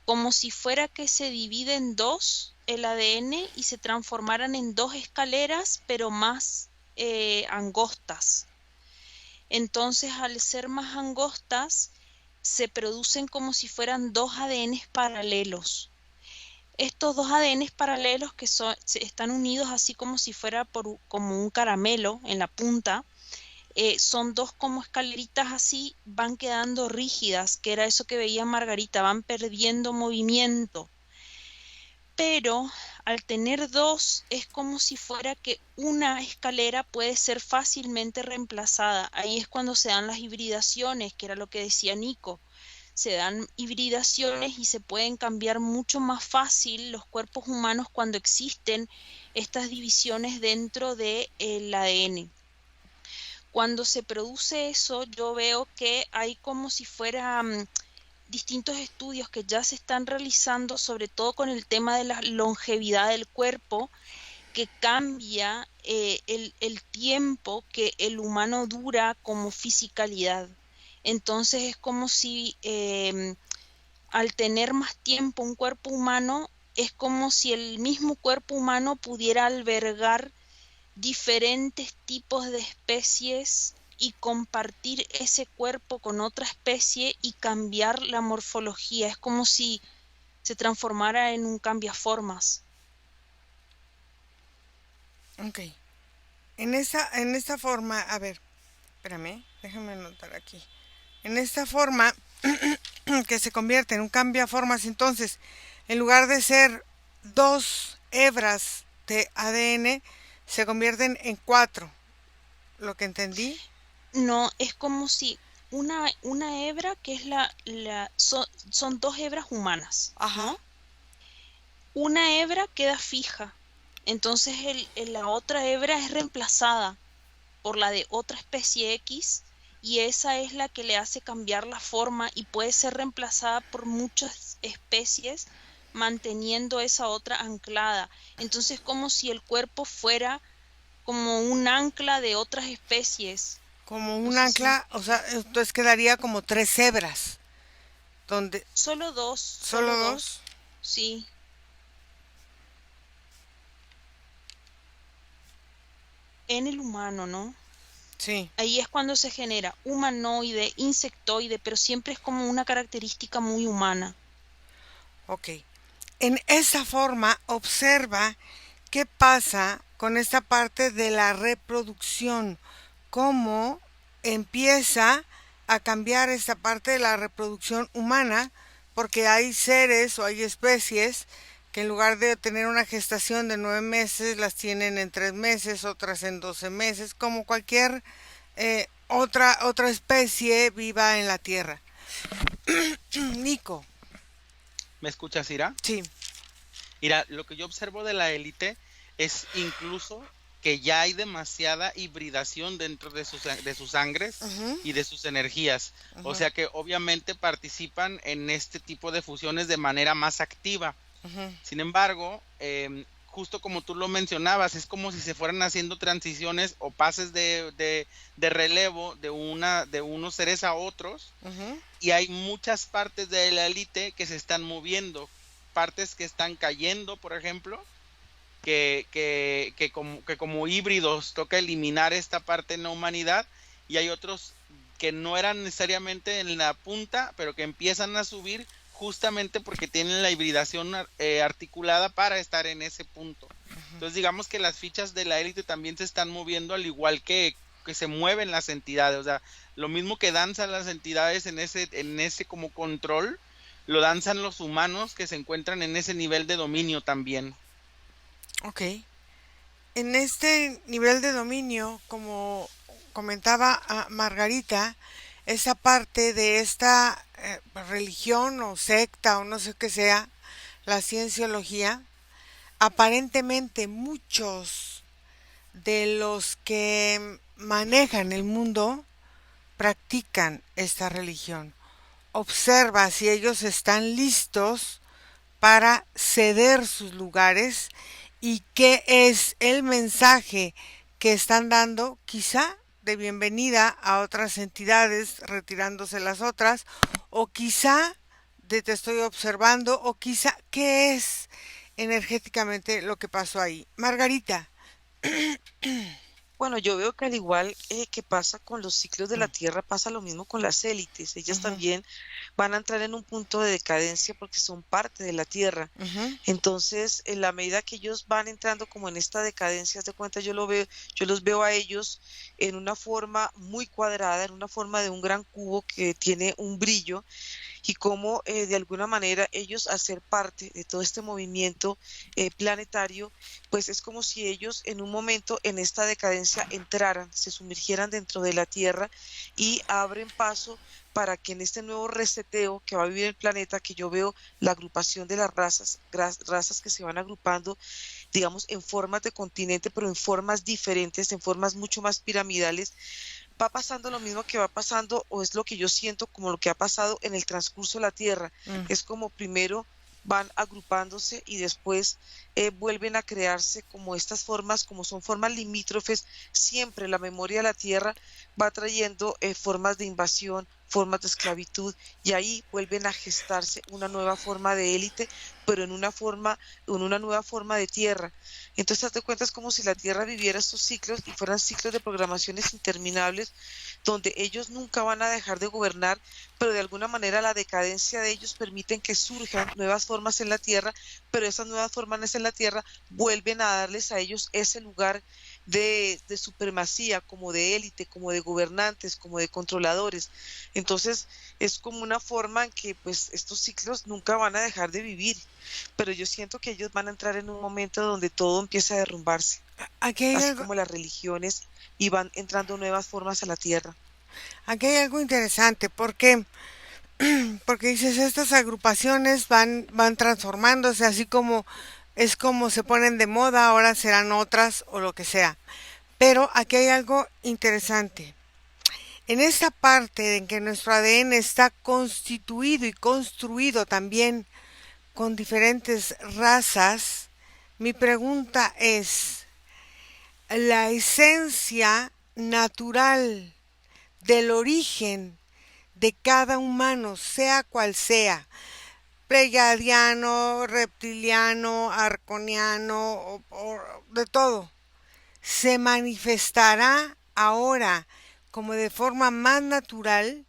como si fuera que se divide en dos el ADN y se transformaran en dos escaleras, pero más angostas. Entonces, al ser más angostas, se producen como si fueran dos ADNs paralelos. Estos dos ADNs paralelos que están unidos así como si fuera como un caramelo en la punta, son dos como escaleritas así, van quedando rígidas, que era eso que veía Margarita, van perdiendo movimiento. Pero al tener dos es como si fuera que una escalera puede ser fácilmente reemplazada. Ahí es cuando se dan las hibridaciones, que era lo que decía Nico. se dan hibridaciones y se pueden cambiar mucho más fácil los cuerpos humanos cuando existen estas divisiones dentro del ADN. Cuando se produce eso, yo veo que hay como si fuera distintos estudios que ya se están realizando, sobre todo con el tema de la longevidad del cuerpo, que cambia el tiempo que el humano dura como fisicalidad. Entonces es como si al tener más tiempo un cuerpo humano, es como si el mismo cuerpo humano pudiera albergar diferentes tipos de especies y compartir ese cuerpo con otra especie y cambiar la morfología. Es como si se transformara en un cambiaformas. Ok. En esta forma, a ver, espérame, déjame anotar aquí. En esta forma que se convierte en un cambiaformas, entonces, en lugar de ser 2 hebras de ADN, se convierten en 4. ¿Lo que entendí? No, es como si una hebra, que es son 2 hebras humanas, Ajá. ¿no? Una hebra queda fija, entonces la otra hebra es reemplazada por la de otra especie X, y esa es la que le hace cambiar la forma y puede ser reemplazada por muchas especies manteniendo esa otra anclada. Entonces como si el cuerpo fuera como un ancla de otras especies. Como No un sé si ancla, o sea, entonces quedaría como 3 hebras. Donde solo dos, solo 2. sí. En el humano, ¿no? Sí. Ahí es cuando se genera humanoide, insectoide, pero siempre es como una característica muy humana. Ok. En esa forma, observa qué pasa con esta parte de la reproducción, cómo empieza a cambiar esta parte de la reproducción humana, porque hay seres o hay especies que en lugar de tener una gestación de 9 meses, las tienen en 3 meses, otras en 12 meses, como cualquier otra especie viva en la Tierra. Nico, ¿Me escuchas, Ira? sí. Mira, lo que yo observo de la élite es incluso que ya hay demasiada hibridación dentro de sus sangres Ujú, y de sus energías. O ujú, sea que obviamente participan en este tipo de fusiones de manera más activa. ujú. Sin embargo, justo como tú lo mencionabas, es como si se fueran haciendo transiciones o pases de relevo de unos seres a otros, Ujú. y hay muchas partes de la élite que se están moviendo, partes que están cayendo, por ejemplo, que como híbridos toca eliminar esta parte en la humanidad, y hay otros que no eran necesariamente en la punta, pero que empiezan a subir justamente porque tienen la hibridación articulada para estar en ese punto. Entonces digamos que las fichas de la élite también se están moviendo al igual que se mueven las entidades, o sea, lo mismo que danzan las entidades en ese como control, lo danzan los humanos que se encuentran en ese nivel de dominio también. Ok. En este nivel de dominio, como comentaba Margarita, esa parte de esta religión o secta o no sé qué sea, la cienciología, aparentemente muchos de los que manejan el mundo practican esta religión. Observa si ellos están listos para ceder sus lugares y qué es el mensaje que están dando, quizá de bienvenida a otras entidades retirándose las otras, o quizá de te estoy observando, o quizá qué es energéticamente lo que pasó ahí. Margarita. Bueno, yo veo que al igual que pasa con los ciclos de la Tierra, pasa lo mismo con las élites. Ellas Ujú, también van a entrar en un punto de decadencia porque son parte de la Tierra. ujú, Entonces, en la medida que ellos van entrando como en esta decadencia, haz de cuenta, yo los veo a ellos en una forma muy cuadrada, en una forma de un gran cubo que tiene un brillo, y cómo de alguna manera ellos, al ser parte de todo este movimiento planetario, pues es como si ellos en un momento en esta decadencia entraran, se sumergieran dentro de la Tierra y abren paso para que en este nuevo reseteo que va a vivir el planeta, que yo veo la agrupación de las razas que se van agrupando, digamos, en formas de continente, pero en formas diferentes, en formas mucho más piramidales, va pasando lo mismo que va pasando, o es lo que yo siento como lo que ha pasado en el transcurso de la Tierra. Es como primero van agrupándose y después vuelven a crearse como estas formas, como son formas limítrofes. Siempre la memoria de la Tierra va trayendo formas de invasión, formas de esclavitud, y ahí vuelven a gestarse una nueva forma de élite, pero en una nueva forma de tierra. Entonces, hazte cuenta, es como si la Tierra viviera estos ciclos y fueran ciclos de programaciones interminables, donde ellos nunca van a dejar de gobernar, pero de alguna manera la decadencia de ellos permiten que surjan nuevas formas en la Tierra, pero esas nuevas formas en la Tierra vuelven a darles a ellos ese lugar de supremacía, como de élite, como de gobernantes, como de controladores. Entonces es como una forma en que pues estos ciclos nunca van a dejar de vivir, pero yo siento que ellos van a entrar en un momento donde todo empieza a derrumbarse, Aquí hay así algo, como las religiones, y van entrando nuevas formas a la Tierra. aquí hay algo interesante, porque dices, estas agrupaciones van transformándose, así como es como se ponen de moda, ahora serán otras o lo que sea. Pero aquí hay algo interesante. En esta parte en que nuestro ADN está constituido y construido también con diferentes razas, mi pregunta es, la esencia natural del origen de cada humano, sea cual sea, pleiadiano, reptiliano, arconiano, de todo, se manifestará ahora como de forma más natural,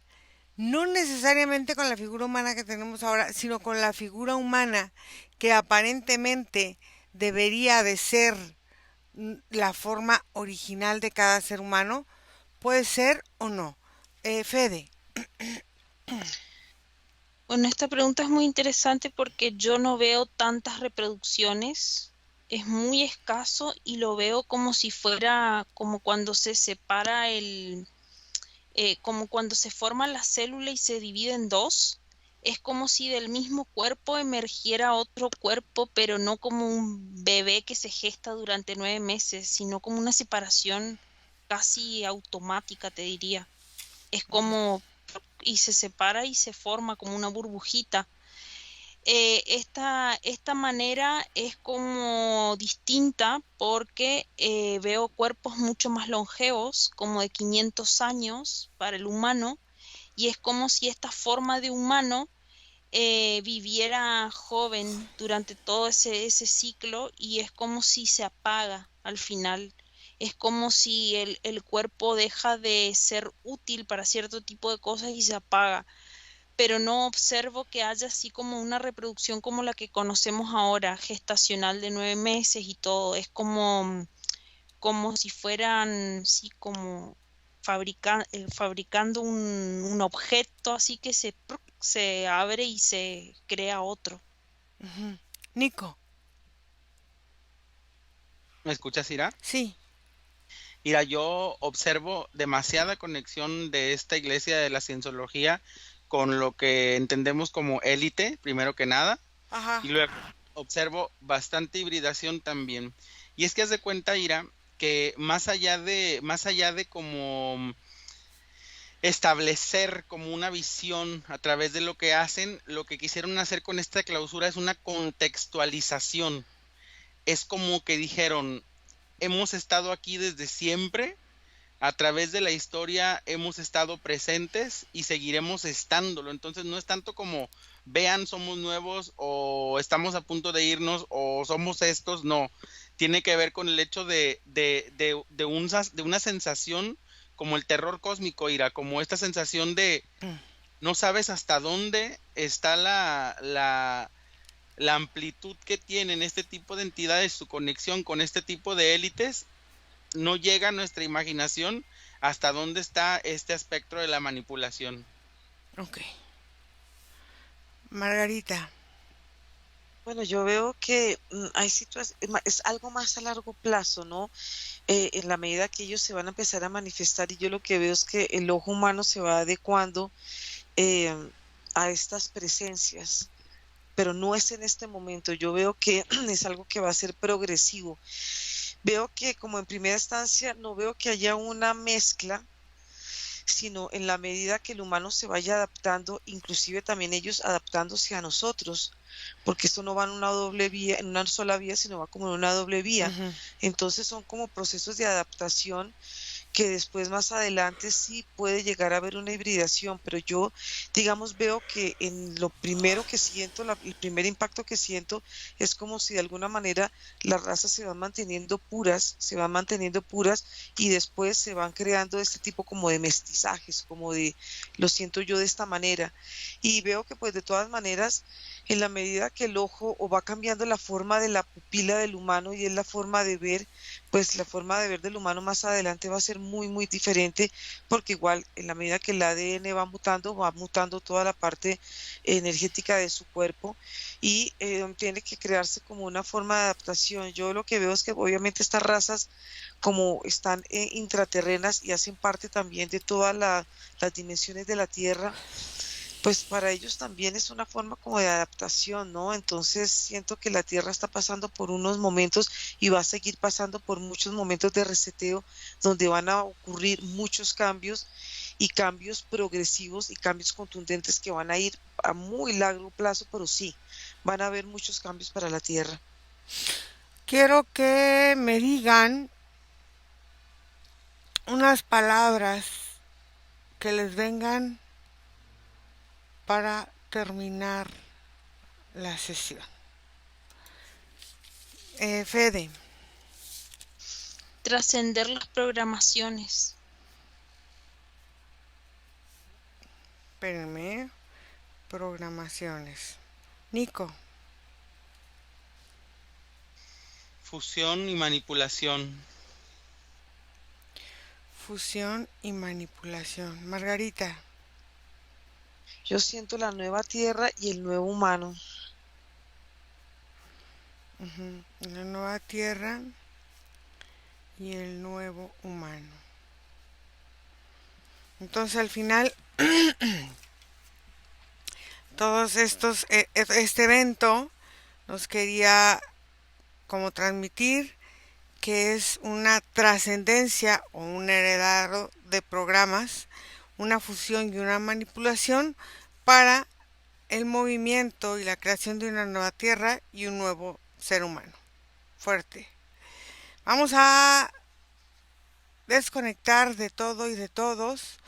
no necesariamente con la figura humana que tenemos ahora, sino con la figura humana que aparentemente debería de ser la forma original de cada ser humano. Puede ser o no. Fede. Bueno, esta pregunta es muy interesante porque yo no veo tantas reproducciones, es muy escaso y lo veo como si fuera como cuando se separa como cuando se forma la célula y se divide en dos, es como si del mismo cuerpo emergiera otro cuerpo, pero no como un bebé que se gesta durante 9 meses, sino como una separación casi automática, te diría. Es como, y se separa y se forma como una burbujita. Esta manera es como distinta porque veo cuerpos mucho más longevos, como de 500 años para el humano, y es como si esta forma de humano viviera joven durante todo ese ciclo y es como si se apaga al final. Es como si el cuerpo deja de ser útil para cierto tipo de cosas y se apaga, pero no observo que haya así como una reproducción como la que conocemos ahora, gestacional de 9 meses y todo. Es como si fueran, sí, como fabricando un objeto así que se abre y se crea otro. Ujú. Nico. ¿Me escuchas, Ira? Sí. Mira, yo observo demasiada conexión de esta iglesia de la cienciología con lo que entendemos como élite, primero que nada, Ajá. y luego observo bastante hibridación también. Y es que haz de cuenta, Ira, que más allá de como establecer como una visión a través de lo que hacen, lo que quisieron hacer con esta clausura es una contextualización. Es como que dijeron, hemos estado aquí desde siempre, a través de la historia hemos estado presentes y seguiremos estándolo. Entonces no es tanto como vean, somos nuevos o estamos a punto de irnos o somos estos, no. Tiene que ver con el hecho de una sensación como el terror cósmico, Ira, como esta sensación de no sabes hasta dónde está la amplitud que tienen este tipo de entidades, su conexión con este tipo de élites, no llega a nuestra imaginación hasta dónde está este aspecto de la manipulación. Ok. Margarita. Bueno, yo veo que hay situaciones, es algo más a largo plazo, ¿no? En la medida que ellos se van a empezar a manifestar y yo lo que veo es que el ojo humano se va adecuando eh, a estas presencias, pero no es en este momento. Yo veo que es algo que va a ser progresivo. Veo que como en primera instancia no veo que haya una mezcla, sino en la medida que el humano se vaya adaptando, inclusive también ellos adaptándose a nosotros, porque esto no va en una doble vía, en una sola vía, sino va como en una doble vía. Ujú. Entonces son como procesos de adaptación que después más adelante sí puede llegar a haber una hibridación, pero yo, digamos, veo que en lo primero que siento, el primer impacto que siento es como si de alguna manera las razas se van manteniendo puras y después se van creando este tipo como de mestizajes, como de, lo siento yo de esta manera. Y veo que pues de todas maneras, en la medida que el ojo o va cambiando la forma de la pupila del humano y es la forma de ver, pues la forma de ver del humano más adelante va a ser muy, muy diferente, porque igual en la medida que el ADN va mutando toda la parte energética de su cuerpo y tiene que crearse como una forma de adaptación. Yo lo que veo es que obviamente estas razas, como están intraterrenas y hacen parte también de todas las dimensiones de la Tierra, pues para ellos también es una forma como de adaptación, ¿no? Entonces siento que la Tierra está pasando por unos momentos y va a seguir pasando por muchos momentos de reseteo donde van a ocurrir muchos cambios y cambios progresivos y cambios contundentes que van a ir a muy largo plazo, pero sí, van a haber muchos cambios para la Tierra. Quiero que me digan unas palabras que les vengan para terminar la sesión. Fede. Trascender las programaciones. Espérenme. Programaciones. Nico. Fusión y manipulación. Fusión y manipulación. Margarita. Yo siento la nueva Tierra y el nuevo humano. La nueva tierra y el nuevo humano. Entonces al final todos estos, este evento nos quería como transmitir que es una trascendencia o un heredado de programas, una fusión y una manipulación para el movimiento y la creación de una nueva tierra y un nuevo ser humano. Fuerte. Vamos a desconectar de todo y de todos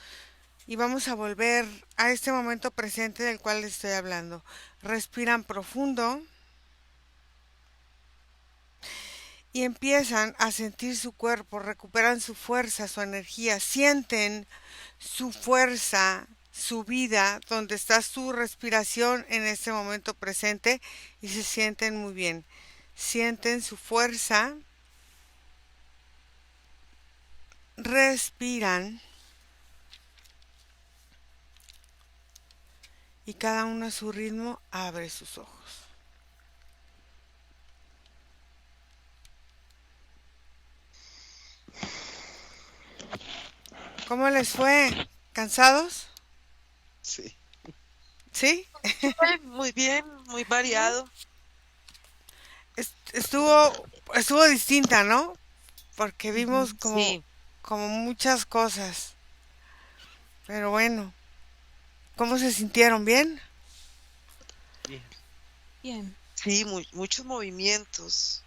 y vamos a volver a este momento presente del cual les estoy hablando. Respiran profundo y empiezan a sentir su cuerpo, recuperan su fuerza, su energía, sienten su fuerza, su vida, donde está su respiración en este momento presente y se sienten muy bien. Sienten su fuerza, respiran y cada uno a su ritmo abre sus ojos. ¿Cómo les fue? ¿Cansados? Sí. ¿Sí? Muy bien, muy variado. Estuvo distinta, ¿no? Porque vimos Sí. como muchas cosas. Pero bueno, ¿cómo se sintieron? ¿Bien? Bien. Bien. Sí, muchos movimientos,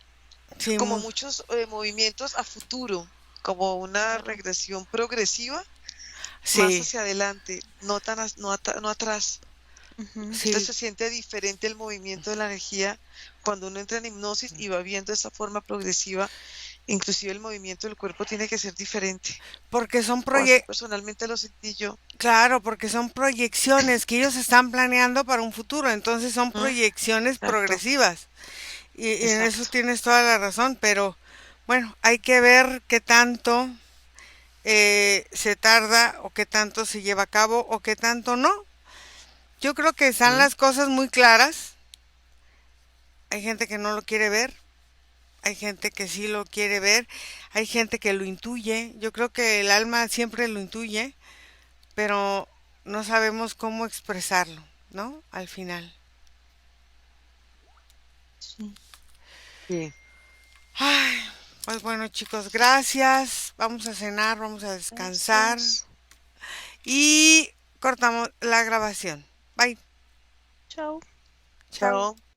Sí, como muchos movimientos a futuro, como una Claro. regresión progresiva más sí, hacia adelante, no atrás. Ujú. Entonces sí, se siente diferente el movimiento de la energía cuando uno entra en hipnosis y va viendo esa forma progresiva, inclusive el movimiento del cuerpo tiene que ser diferente. porque son O así personalmente lo sentí yo. claro, porque son proyecciones que ellos están planeando para un futuro, entonces son Ujú, proyecciones exacto, progresivas. Y en eso exacto. tienes toda la razón, pero bueno, hay que ver qué tanto se tarda o qué tanto se lleva a cabo o qué tanto no. Yo creo que están las cosas muy claras. Hay gente que no lo quiere ver, hay gente que sí lo quiere ver, hay gente que lo intuye. Yo creo que el alma siempre lo intuye, pero no sabemos cómo expresarlo, ¿no? Al final. Sí. Sí. Ay, pues bueno, chicos, gracias. Vamos a cenar, vamos a descansar Gracias. y cortamos la grabación. Bye. Chao. Chao. Chao.